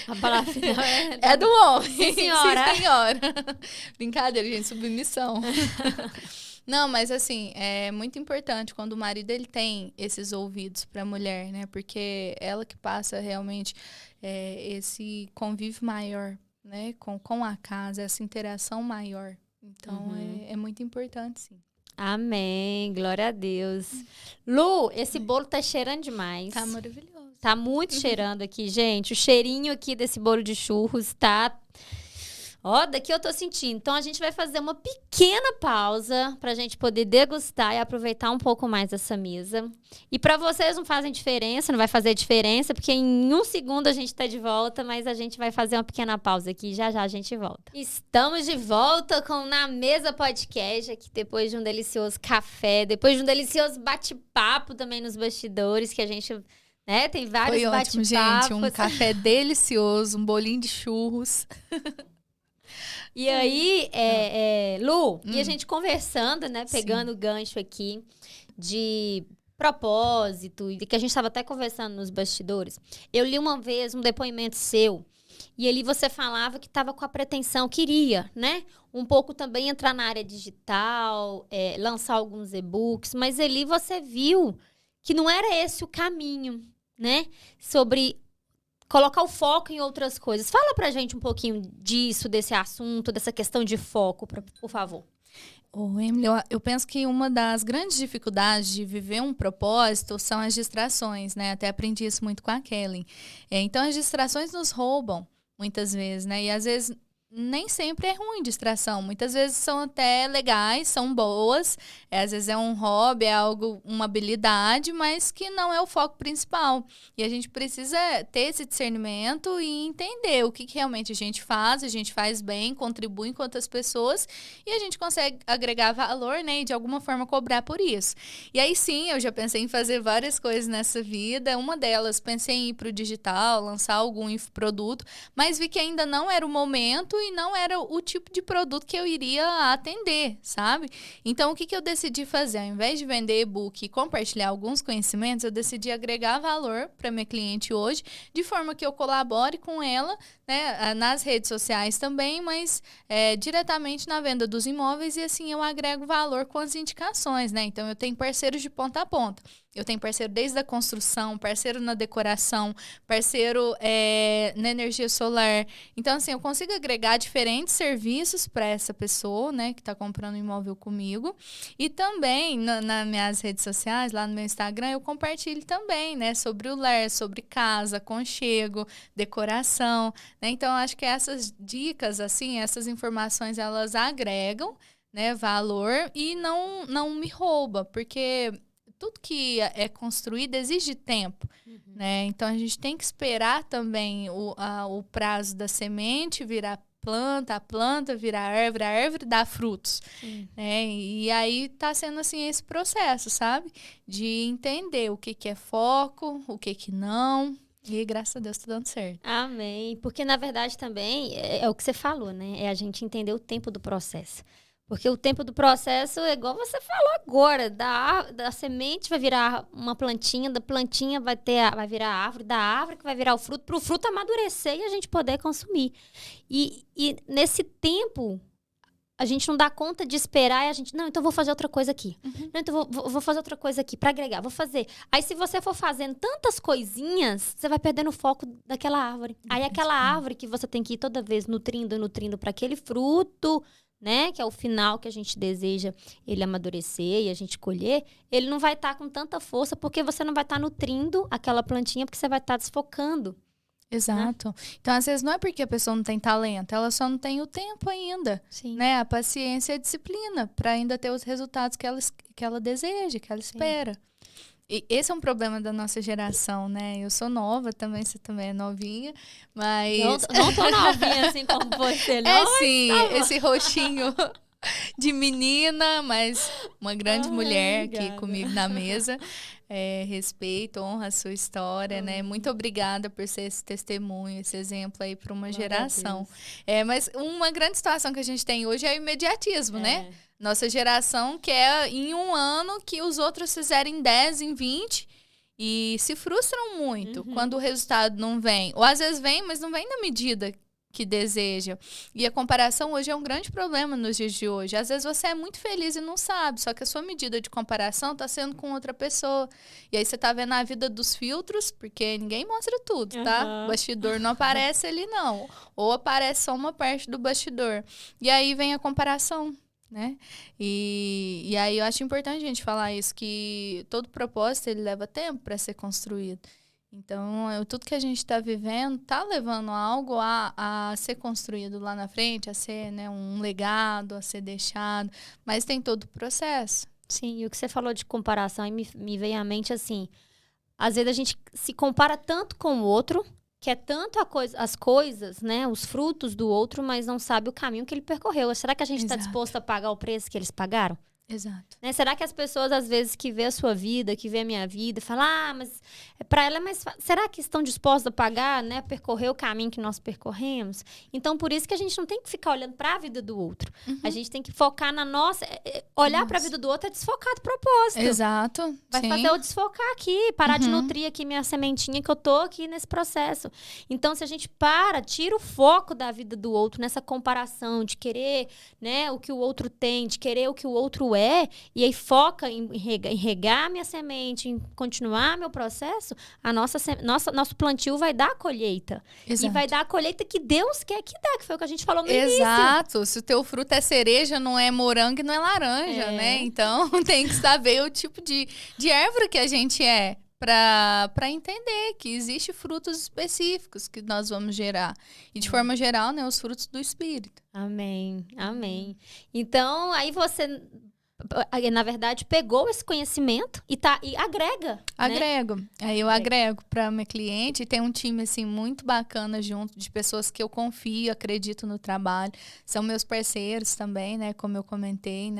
A palavra final é do homem. Sim, senhora. Sim, senhora. Brincadeira, gente, submissão. Não, mas assim, é muito importante quando o marido ele tem esses ouvidos para a mulher, né? Porque ela que passa realmente esse convívio maior, né? Com a casa, essa interação maior. Então, é muito importante, sim. Amém, glória a Deus. Lu, esse bolo tá cheirando demais. Tá maravilhoso. Tá muito cheirando aqui, gente. O cheirinho aqui desse bolo de churros tá... Ó, daqui eu tô sentindo. Então, a gente vai fazer uma pequena pausa pra gente poder degustar e aproveitar um pouco mais essa mesa. E pra vocês não fazem diferença, não vai fazer diferença, porque em um segundo a gente tá de volta, mas a gente vai fazer uma pequena pausa aqui. Já a gente volta. Estamos de volta com Na Mesa Podcast, aqui depois de um delicioso café, depois de um delicioso bate-papo também nos bastidores, que a gente... né, tem vários bate-papos. Foi ótimo, gente. Um café delicioso, um bolinho de churros. E aí, Lu, e a gente conversando, né, pegando o gancho aqui de propósito, e que a gente estava até conversando nos bastidores. Eu li uma vez um depoimento seu, e ali você falava que estava com a pretensão, queria, né, um pouco também entrar na área digital, lançar alguns e-books, mas ali você viu que não era esse o caminho, né, sobre... colocar o foco em outras coisas. Fala pra gente um pouquinho disso, desse assunto, dessa questão de foco, por favor. Emily, eu penso que uma das grandes dificuldades de viver um propósito são as distrações, né? Até aprendi isso muito com a Kelly. Então, as distrações nos roubam, muitas vezes, né? E, às vezes, nem sempre é ruim distração. Muitas vezes são até legais, são boas. Às vezes é um hobby, é algo, uma habilidade, mas que não é o foco principal. E a gente precisa ter esse discernimento e entender o que realmente a gente faz bem, contribui com outras pessoas e a gente consegue agregar valor, né? E de alguma forma cobrar por isso. E aí sim, eu já pensei em fazer várias coisas nessa vida. Uma delas, pensei em ir para o digital, lançar algum produto, mas vi que ainda não era o momento e não era o tipo de produto que eu iria atender, sabe? Então, o que eu decidi fazer? Ao invés de vender e-book e compartilhar alguns conhecimentos, eu decidi agregar valor para minha cliente hoje, de forma que eu colabore com ela, né, nas redes sociais também, mas diretamente na venda dos imóveis, e assim eu agrego valor com as indicações, né? Então, eu tenho parceiros de ponta a ponta. Eu tenho parceiro desde a construção, parceiro na decoração, parceiro na energia solar. Então, assim, eu consigo agregar diferentes serviços para essa pessoa, né, que está comprando um imóvel comigo. E também, nas minhas redes sociais, lá no meu Instagram, eu compartilho também, né, sobre o lar, sobre casa, aconchego, decoração, né? Então, acho que essas dicas, assim, essas informações, elas agregam, né, valor e não me rouba, porque tudo que é construído exige tempo, né? Então, a gente tem que esperar também o prazo da semente virar planta, a planta virar árvore, a árvore dá frutos, né? E aí tá sendo assim esse processo, sabe? De entender o que é foco, o que não. E graças a Deus tá dando certo. Amém. Porque, na verdade, também é o que você falou, né? É a gente entender o tempo do processo. Porque o tempo do processo é igual você falou agora. Da semente vai virar uma plantinha, da plantinha vai virar árvore, da árvore que vai virar o fruto, para o fruto amadurecer e a gente poder consumir. E nesse tempo, a gente não dá conta de esperar e a gente, não, então vou fazer outra coisa aqui. Não, então vou fazer outra coisa aqui para agregar, vou fazer. Aí se você for fazendo tantas coisinhas, você vai perdendo o foco daquela árvore. Aí aquela árvore que você tem que ir toda vez nutrindo para aquele fruto, né, que é o final que a gente deseja ele amadurecer e a gente colher, ele não vai estar com tanta força porque você não vai estar nutrindo aquela plantinha, porque você vai estar desfocando. Exato. Né? Então, às vezes, não é porque a pessoa não tem talento, ela só não tem o tempo ainda. Sim. Né? A paciência e a disciplina para ainda ter os resultados que ela deseja, que ela espera. E esse é um problema da nossa geração, né? Eu sou nova também, você também é novinha, mas... Não tô novinha assim como você, não. É sim, esse roxinho de menina, mas uma grande mulher aqui comigo na mesa. Respeito, honra a sua história, né? Muito obrigada por ser esse testemunho, esse exemplo aí para uma geração. Mas uma grande situação que a gente tem hoje é o imediatismo, né? Nossa geração quer em um ano que os outros fizerem 10 em 20 e se frustram muito quando o resultado não vem. Ou às vezes vem, mas não vem na medida que deseja. E a comparação hoje é um grande problema nos dias de hoje. Às vezes você é muito feliz e não sabe, só que a sua medida de comparação está sendo com outra pessoa. E aí você tá vendo a vida dos filtros, porque ninguém mostra tudo, tá? O bastidor não aparece ali, não. Ou aparece só uma parte do bastidor. E aí vem a comparação, né? E aí eu acho importante a gente falar isso, que todo propósito ele leva tempo para ser construído. Então, tudo que a gente está vivendo está levando algo a ser construído lá na frente, a ser, né, um legado, a ser deixado, mas tem todo o processo. Sim, e o que você falou de comparação, aí me veio à mente assim, às vezes a gente se compara tanto com o outro, quer tanto as coisas, né, os frutos do outro, mas não sabe o caminho que ele percorreu. Será que a gente está disposto a pagar o preço que eles pagaram? Exato. Né? Será que as pessoas, às vezes, que vê a sua vida, que vê a minha vida, falam, mas para ela é mais fácil. Será que estão dispostos a pagar, né, percorrer o caminho que nós percorremos? Então, por isso que a gente não tem que ficar olhando para a vida do outro. A gente tem que focar na nossa... Olhar para a vida do outro é desfocar do propósito. Exato. Vai fazer eu desfocar aqui, parar de nutrir aqui minha sementinha, que eu tô aqui nesse processo. Então, se a gente tira o foco da vida do outro nessa comparação de querer, né, o que o outro tem, de querer o que o outro é, e aí foca em regar minha semente, em continuar meu processo, nosso plantio vai dar a colheita. Exato. E vai dar a colheita que Deus quer que dê, que foi o que a gente falou no início. Exato. Se o teu fruto é cereja, não é morango e não é laranja, né? Então, tem que saber o tipo de árvore que a gente é. Para entender que existem frutos específicos que nós vamos gerar. E de forma geral, né, os frutos do Espírito. Amém, amém. Então, aí você na verdade, pegou esse conhecimento e agrega. Agrego. Né? Aí eu agrego para minha cliente. Tem um time, assim, muito bacana junto, de pessoas que eu confio, acredito no trabalho. São meus parceiros também, né? Como eu comentei,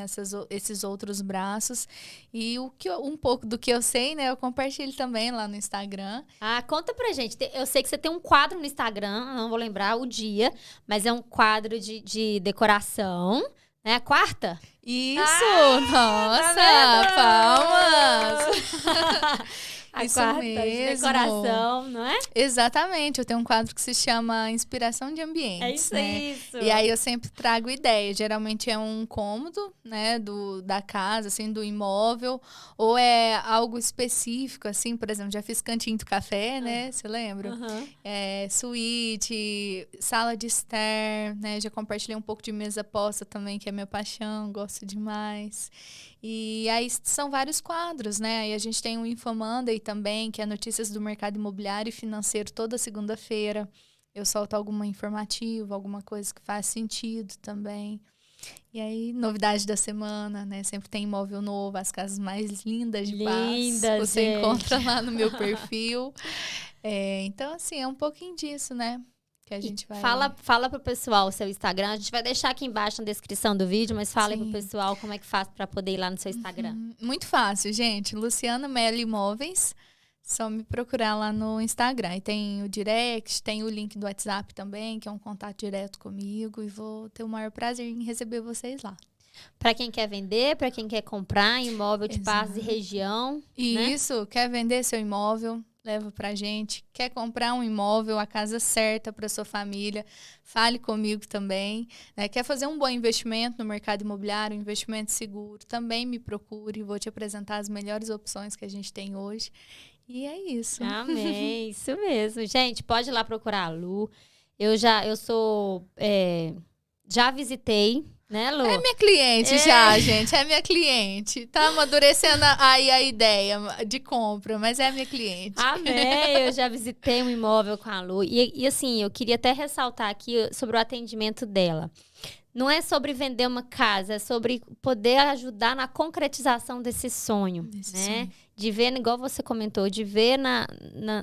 esses outros braços. E um pouco do que eu sei, né? Eu compartilho também lá no Instagram. Conta pra gente. Eu sei que você tem um quadro no Instagram, não vou lembrar o dia, mas é um quadro de decoração. É a quarta? Isso! Nossa! Palmas! A Isso quarta mesmo. de decoração, não é? Exatamente. Eu tenho um quadro que se chama Inspiração de Ambientes. É isso, né? isso. E aí eu sempre trago ideia. Geralmente é um cômodo, né, da casa, assim, do imóvel, ou é algo específico, assim, por exemplo, já fiz cantinho do café, né? Você lembra? Suíte, sala de estar, né? Já compartilhei um pouco de mesa posta também, que é minha paixão, gosto demais. E aí são vários quadros, né? Aí a gente tem o Info Monday também, que é notícias do mercado imobiliário e financeiro toda segunda-feira. Eu solto alguma informativa, alguma coisa que faz sentido também. E aí, novidade da semana, né? Sempre tem imóvel novo, as casas mais lindas de Paz. Você encontra lá no meu perfil. Então, assim, é um pouquinho disso, né? Que a gente vai... Fala pro pessoal o seu Instagram. A gente vai deixar aqui embaixo na descrição do vídeo, mas fala aí pro pessoal como é que faz para poder ir lá no seu Instagram. Muito fácil, gente. Luciana Mello Imóveis. Só me procurar lá no Instagram. E tem o direct, tem o link do WhatsApp também, que é um contato direto comigo. E vou ter o maior prazer em receber vocês lá. Para quem quer vender, para quem quer comprar imóvel de Paz e região. Isso, né? Quer vender seu imóvel, leva pra gente. Quer comprar um imóvel, a casa certa para sua família, fale comigo também. Né? Quer fazer um bom investimento no mercado imobiliário, um investimento seguro, também me procure. Vou te apresentar as melhores opções que a gente tem hoje. E é isso. Amém, isso mesmo. Gente, pode ir lá procurar a Lu. Já visitei, né, Lu? É minha cliente já, gente. É minha cliente. Tá amadurecendo aí a ideia de compra, mas é minha cliente. Amém. Eu já visitei um imóvel com a Lu. E assim, eu queria até ressaltar aqui sobre o atendimento dela. Não é sobre vender uma casa, é sobre poder ajudar na concretização desse sonho, né? De ver, igual você comentou, de ver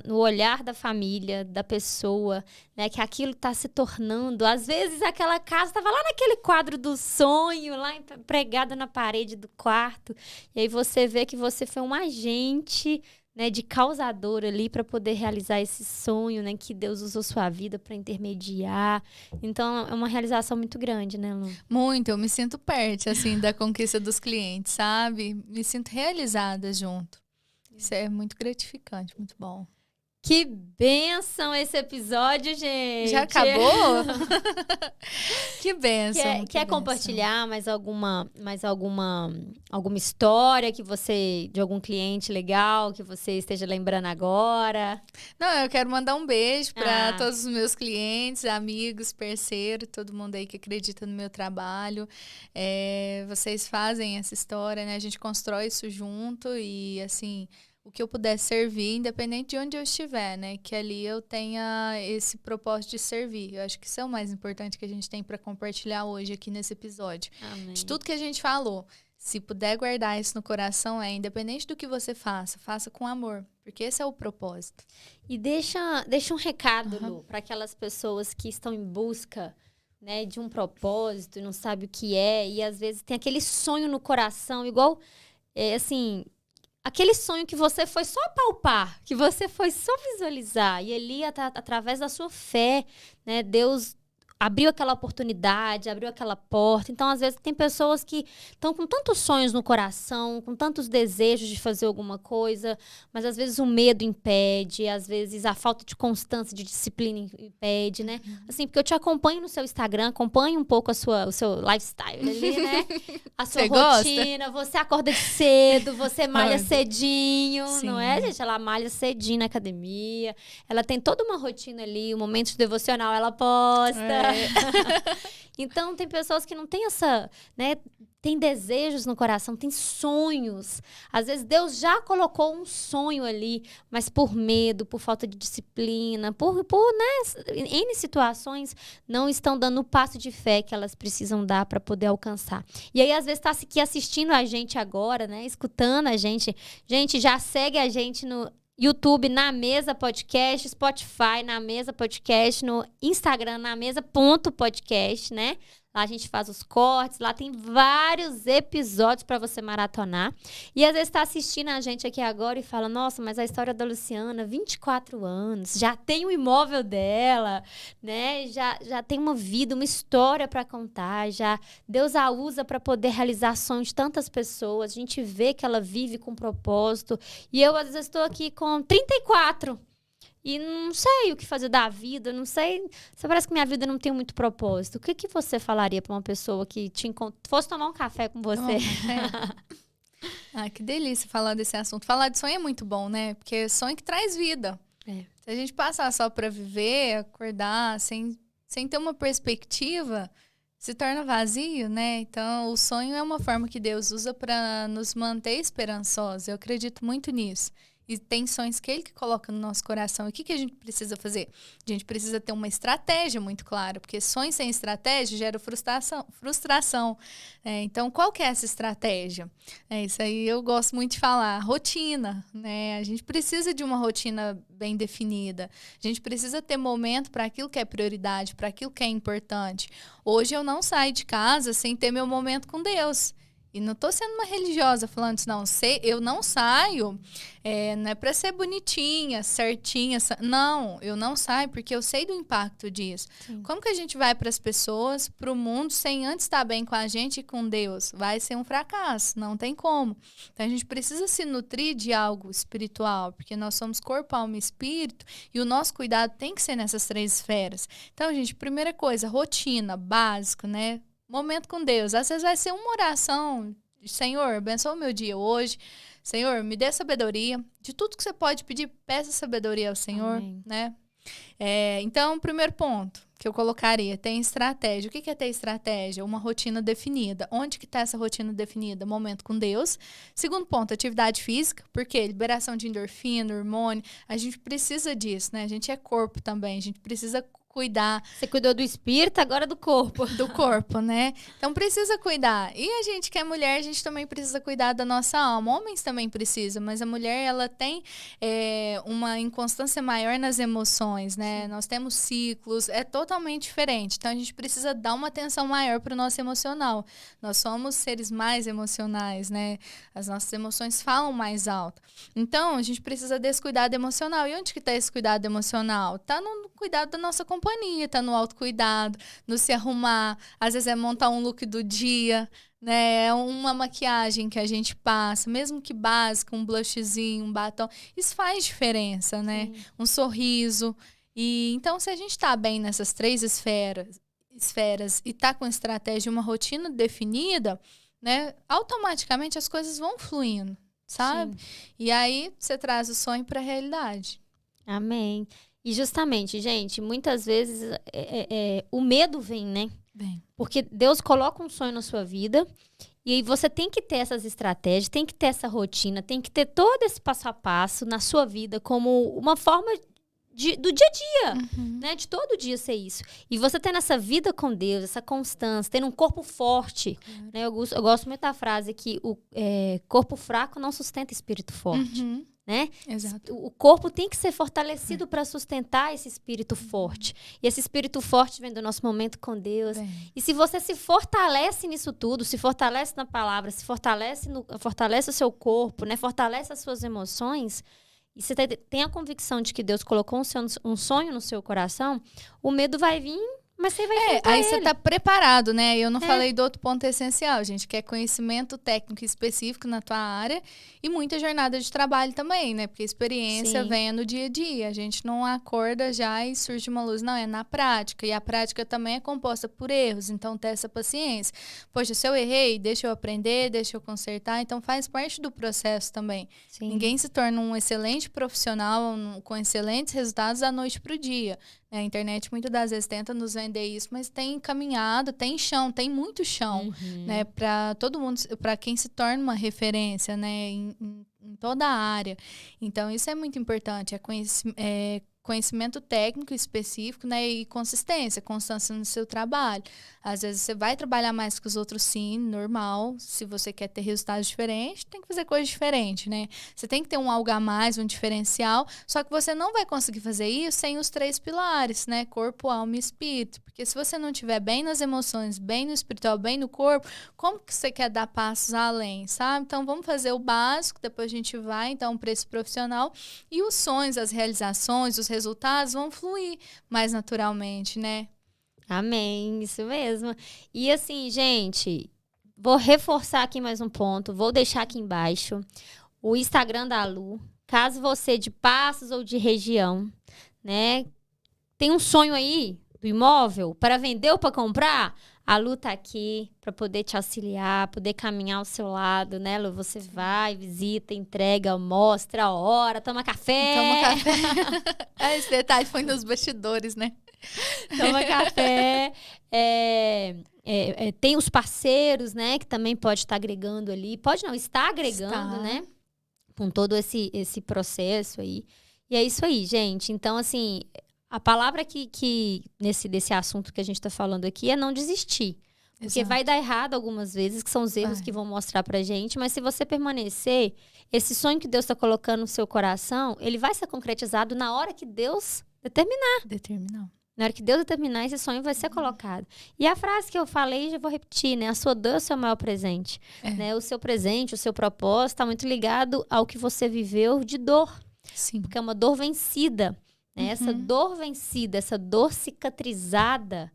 no olhar da família, da pessoa, né? Que aquilo está se tornando. Às vezes aquela casa estava lá naquele quadro do sonho, lá pregada na parede do quarto. E aí você vê que você foi um agente, né, de causador ali para poder realizar esse sonho, né, que Deus usou sua vida para intermediar. Então é uma realização muito grande, né, Lu? Muito, eu me sinto perto assim da conquista dos clientes, sabe? Me sinto realizada junto. Isso é muito gratificante, muito bom. Que bênção esse episódio, gente! Já acabou? Que bênção! Quer compartilhar mais alguma história que você, de algum cliente legal que você esteja lembrando agora? Não, eu quero mandar um beijo para todos os meus clientes, amigos, parceiros, todo mundo aí que acredita no meu trabalho. Vocês fazem essa história, né? A gente constrói isso junto e, assim, o que eu puder servir, independente de onde eu estiver, né? Que ali eu tenha esse propósito de servir. Eu acho que isso é o mais importante que a gente tem para compartilhar hoje aqui nesse episódio. Amém. De tudo que a gente falou. Se puder guardar isso no coração, independente do que você faça, faça com amor. Porque esse é o propósito. E deixa um recado, Lu, para aquelas pessoas que estão em busca, né, de um propósito e não sabe o que é. E às vezes tem aquele sonho no coração, igual, assim... Aquele sonho que você foi só palpar, que você foi só visualizar. E ali, através da sua fé, né, Deus abriu aquela oportunidade, abriu aquela porta. Então, às vezes, tem pessoas que estão com tantos sonhos no coração, com tantos desejos de fazer alguma coisa, mas às vezes o medo impede, às vezes a falta de constância, de disciplina impede, né? Assim, porque eu te acompanho no seu Instagram, acompanho um pouco o seu lifestyle ali, né? A sua rotina, você acorda cedo, você malha cedinho, Sim. Não é, gente? Ela malha cedinho na academia, ela tem toda uma rotina ali, um momento de devocional ela posta. Então, tem pessoas que não têm essa, né? Tem desejos no coração, tem sonhos. Às vezes, Deus já colocou um sonho ali, mas por medo, por falta de disciplina, né, N situações, não estão dando o passo de fé que elas precisam dar para poder alcançar. E aí, às vezes, está aqui assistindo a gente agora, né? Escutando a gente. Gente, já segue a gente no YouTube, Na Mesa Podcast, Spotify, Na Mesa Podcast, no Instagram, Na Mesa.podcast, né? Lá a gente faz os cortes, lá tem vários episódios para você maratonar. E às vezes está assistindo a gente aqui agora e fala, nossa, mas a história da Luciana, 24 anos, já tem o imóvel dela, né? Já tem uma vida, uma história para contar, já Deus a usa para poder realizar sonhos de tantas pessoas. A gente vê que ela vive com propósito. E eu às vezes estou aqui com 34. E não sei o que fazer da vida, não sei. Você parece que minha vida não tem muito propósito. O que você falaria para uma pessoa que fosse tomar um café com você? Que delícia falar desse assunto. Falar de sonho é muito bom, né? Porque é sonho que traz vida. Se a gente passar só para viver, acordar, sem ter uma perspectiva, se torna vazio, né? Então, o sonho é uma forma que Deus usa para nos manter esperançosos. Eu acredito muito nisso. E tem sonhos que Ele que coloca no nosso coração. E o que a gente precisa fazer? A gente precisa ter uma estratégia muito clara, porque sonho sem estratégia gera frustração. Então, qual que é essa estratégia? Isso aí eu gosto muito de falar. Rotina, né? A gente precisa de uma rotina bem definida. A gente precisa ter momento para aquilo que é prioridade, para aquilo que é importante. Hoje eu não saio de casa sem ter meu momento com Deus. E não estou sendo uma religiosa falando isso, não. Eu não saio, não é para ser bonitinha, certinha. Não, eu não saio porque eu sei do impacto disso. Sim. Como que a gente vai para as pessoas, para o mundo, sem antes estar bem com a gente e com Deus? Vai ser um fracasso, não tem como. Então a gente precisa se nutrir de algo espiritual, porque nós somos corpo, alma e espírito, e o nosso cuidado tem que ser nessas 3 esferas. Então, gente, primeira coisa, rotina, básico, né? Momento com Deus. Às vezes vai ser uma oração. Senhor, abençoa o meu dia hoje. Senhor, me dê sabedoria. De tudo que você pode pedir, peça sabedoria ao Senhor. Amém. Né? Então, primeiro ponto que eu colocaria, tem estratégia. O que é ter estratégia? Uma rotina definida. Onde que está essa rotina definida? Momento com Deus. Segundo ponto, atividade física. Porque liberação de endorfina, hormônio. A gente precisa disso, né? A gente é corpo também. A gente precisa cuidar. Você cuidou do espírito, agora do corpo. Do corpo, né? Então precisa cuidar. E a gente que é mulher, a gente também precisa cuidar da nossa alma. Homens também precisam, mas a mulher, ela tem uma inconstância maior nas emoções, né? Sim. Nós temos ciclos, é totalmente diferente. Então a gente precisa dar uma atenção maior para o nosso emocional. Nós somos seres mais emocionais, né? As nossas emoções falam mais alto. Então a gente precisa desse cuidado emocional. E onde que está esse cuidado emocional? Está no cuidado da nossa companhia, tá no autocuidado, no se arrumar, às vezes é montar um look do dia, né? É uma maquiagem que a gente passa, mesmo que básica, um blushzinho, um batom, isso faz diferença, né? Sim. Um sorriso. E então, se a gente tá bem nessas 3 esferas e tá com estratégia, uma rotina definida, né? Automaticamente as coisas vão fluindo, sabe? Sim. E aí você traz o sonho para a realidade. Amém. E justamente, gente, muitas vezes o medo vem, né? Vem. Porque Deus coloca um sonho na sua vida e aí você tem que ter essas estratégias, tem que ter essa rotina, tem que ter todo esse passo a passo na sua vida como uma forma do dia a dia, né? De todo dia ser isso. E você tendo essa vida com Deus, essa constância, tendo um corpo forte, né? Eu gosto muito da frase que o corpo fraco não sustenta espírito forte. Né? Exato. O corpo tem que ser fortalecido para sustentar esse espírito forte. E esse espírito forte vem do nosso momento com Deus. E se você se fortalece nisso tudo, se fortalece na palavra, se fortalece o seu corpo, né? Fortalece as suas emoções, e você tem a convicção de que Deus colocou um sonho no seu coração, o medo vai vir, mas você vai enfrentar aí você tá preparado, né? Eu não falei do outro ponto essencial, gente, que é conhecimento técnico específico na tua área e muita jornada de trabalho também, né? Porque a experiência vem no dia a dia. A gente não acorda já e surge uma luz. Não, é na prática. E a prática também é composta por erros. Então, ter essa paciência. Poxa, se eu errei, deixa eu aprender, deixa eu consertar. Então, faz parte do processo também. Sim. Ninguém se torna um excelente profissional com excelentes resultados da noite pro dia. A internet muitas das vezes tenta nos vender isso, mas tem caminhada, tem chão, tem muito chão, né? Para todo mundo, para quem se torna uma referência, né? Em toda a área. Então, isso é muito importante. Conhecimento técnico específico, né, e constância no seu trabalho. Às vezes você vai trabalhar mais que os outros, sim, normal. Se você quer ter resultados diferentes, tem que fazer coisa diferente, né? Você tem que ter um algo a mais, um diferencial, só que você não vai conseguir fazer isso sem os 3 pilares, né? Corpo, alma e espírito. Porque se você não estiver bem nas emoções, bem no espiritual, bem no corpo, como que você quer dar passos além, sabe? Então, vamos fazer o básico, depois a gente vai, então, para esse profissional. E os sonhos, as realizações, os resultados vão fluir mais naturalmente, né? Amém, isso mesmo. E assim, gente, vou reforçar aqui mais um ponto, vou deixar aqui embaixo o Instagram da Lu. Caso você de Passos ou de região, né, tem um sonho aí do imóvel para vender ou para comprar, a Lu tá aqui para poder te auxiliar, poder caminhar ao seu lado, né, Lu? Você vai, visita, entrega, mostra a hora, toma café. Toma café. Esse detalhe foi nos bastidores, né? Toma café. Tem os parceiros, né? Que também pode estar agregando ali. Pode não, está agregando, né? Com todo esse processo aí. E é isso aí, gente. Então, assim, a palavra que desse assunto que a gente está falando aqui é não desistir. Porque Exato. vai dar errado algumas vezes, que são os erros que vão mostrar pra gente. Mas se você permanecer, esse sonho que Deus está colocando no seu coração, ele vai ser concretizado na hora que Deus determinar. Na hora que Deus determinar, esse sonho vai ser colocado. E a frase que eu falei, já vou repetir, né? A sua dor é o seu maior presente. Né? O seu presente, o seu propósito está muito ligado ao que você viveu de dor. Sim. Porque é uma dor vencida. Né? Essa dor vencida, essa dor cicatrizada,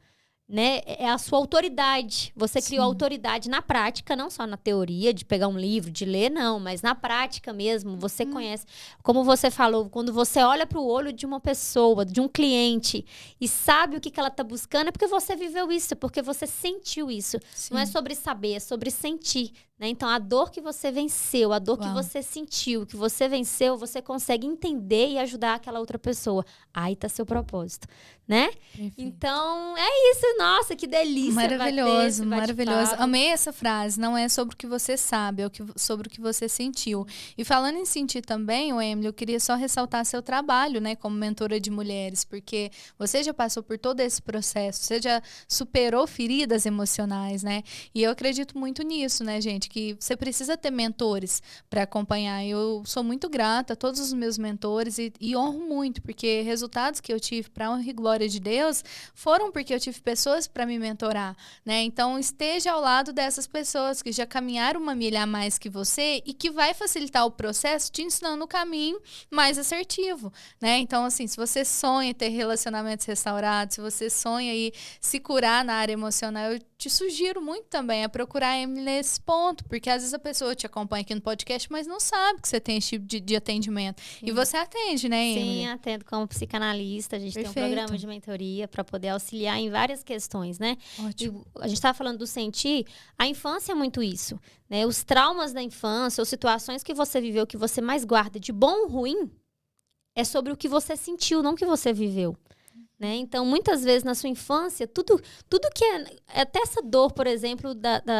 né? É a sua autoridade. Você criou autoridade na prática, não só na teoria de pegar um livro, de ler, não, mas na prática mesmo. Você conhece. Como você falou, quando você olha para o olho de uma pessoa, de um cliente, e sabe o que ela está buscando, é porque você viveu isso, é porque você sentiu isso. Sim. Não é sobre saber, é sobre sentir. Né? Então, a dor que você venceu, a dor que você sentiu, que você venceu, você consegue entender e ajudar aquela outra pessoa. Aí está seu propósito, né? Perfeito. Então, é isso. Nossa, que delícia. Maravilhoso, maravilhoso. Amei essa frase. Não é sobre o que você sabe, é sobre o que você sentiu. E falando em sentir também, Emily, eu queria só ressaltar seu trabalho, né? Como mentora de mulheres, porque você já passou por todo esse processo, você já superou feridas emocionais, né? E eu acredito muito nisso, né, gente? Que você precisa ter mentores para acompanhar. Eu sou muito grata a todos os meus mentores e honro muito, porque resultados que eu tive para a honra e glória de Deus foram porque eu tive pessoas para me mentorar, né? Então, esteja ao lado dessas pessoas que já caminharam uma milha a mais que você e que vai facilitar o processo te ensinando o caminho mais assertivo, né? Então, assim, se você sonha ter relacionamentos restaurados, se você sonha aí se curar na área emocional, eu te sugiro muito também a procurar a Emily nesse ponto, porque às vezes a pessoa te acompanha aqui no podcast, mas não sabe que você tem esse tipo de atendimento. Sim. E você atende, né, Emily? Sim, atendo como psicanalista. A gente tem um programa de mentoria para poder auxiliar em várias questões, né? Ótimo. E a gente estava falando do sentir. A infância é muito isso, né? Os traumas da infância, ou situações que você viveu, que você mais guarda de bom ou ruim, é sobre o que você sentiu, não o que você viveu. Né? Então, muitas vezes na sua infância, tudo que é até essa dor, por exemplo,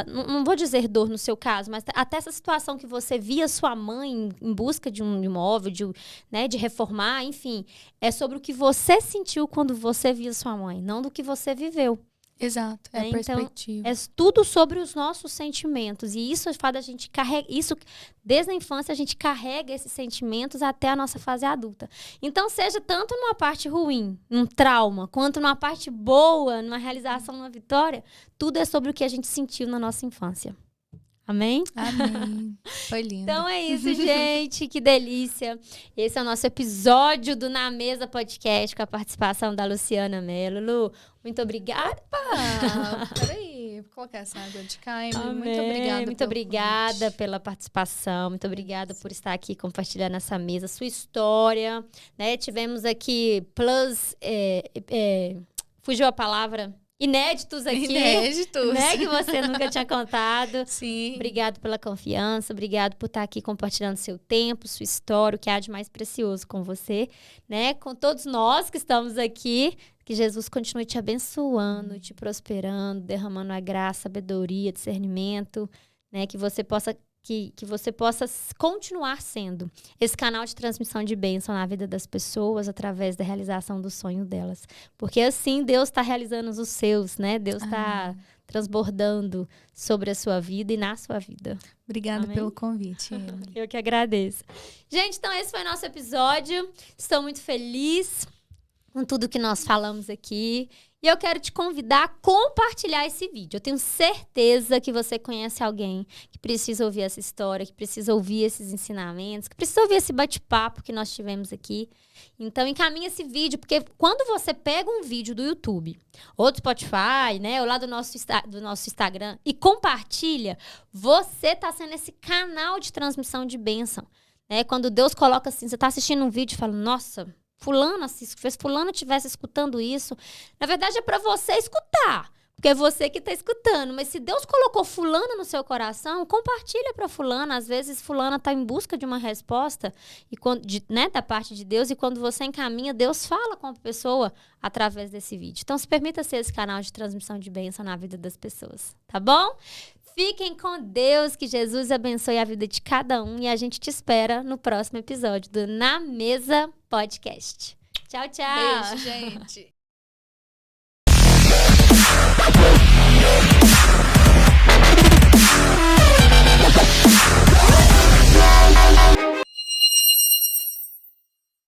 não vou dizer dor no seu caso, mas até essa situação que você via sua mãe em busca de um imóvel, de reformar, enfim, é sobre o que você sentiu quando você via sua mãe, não do que você viveu. Exato, é a perspectiva. Então, é tudo sobre os nossos sentimentos. E isso faz a gente carregar. Isso, desde a infância, a gente carrega esses sentimentos até a nossa fase adulta. Então, seja tanto numa parte ruim, num trauma, quanto numa parte boa, numa realização, numa vitória, tudo é sobre o que a gente sentiu na nossa infância. Amém? Amém. Foi lindo. Então é isso, gente. Que delícia. Esse é o nosso episódio do Na Mesa Podcast com a participação da Luciana Mello. Lu, muito obrigada. Peraí, vou colocar essa água de cá. Muito obrigada pela participação. Muito obrigada por estar aqui compartilhando essa mesa, sua história. Né? Tivemos aqui fugiu a palavra. inéditos aqui. Inéditos. Né, que você nunca tinha contado. Sim. Obrigado pela confiança, obrigado por estar aqui compartilhando seu tempo, sua história, o que há de mais precioso com você, né? Com todos nós que estamos aqui, que Jesus continue te abençoando, te prosperando, derramando a graça, sabedoria, discernimento, né? Que você possa continuar sendo esse canal de transmissão de bênção na vida das pessoas através da realização do sonho delas. Porque assim Deus está realizando os seus, né? Deus está transbordando sobre a sua vida e na sua vida. Obrigada Amém? pelo convite, Emily. Eu que agradeço. Gente, então esse foi o nosso episódio. Estou muito feliz com tudo que nós falamos aqui. E eu quero te convidar a compartilhar esse vídeo. Eu tenho certeza que você conhece alguém que precisa ouvir essa história, que precisa ouvir esses ensinamentos, que precisa ouvir esse bate-papo que nós tivemos aqui. Então, encaminha esse vídeo, porque quando você pega um vídeo do YouTube, ou do Spotify, né, ou lá do nosso Instagram, e compartilha, você está sendo esse canal de transmissão de bênção. Né? Quando Deus coloca assim, você está assistindo um vídeo e fala, nossa, fulano, se fulano estivesse escutando isso, na verdade é para você escutar, porque é você que está escutando, mas se Deus colocou fulano no seu coração, compartilha para fulana. Às vezes fulana está em busca de uma resposta né, da parte de Deus, e quando você encaminha, Deus fala com a pessoa através desse vídeo. Então se permita ser esse canal de transmissão de bênção na vida das pessoas, tá bom? Fiquem com Deus, que Jesus abençoe a vida de cada um, e a gente te espera no próximo episódio do Na Mesa Podcast. Tchau, tchau! Beijo, gente!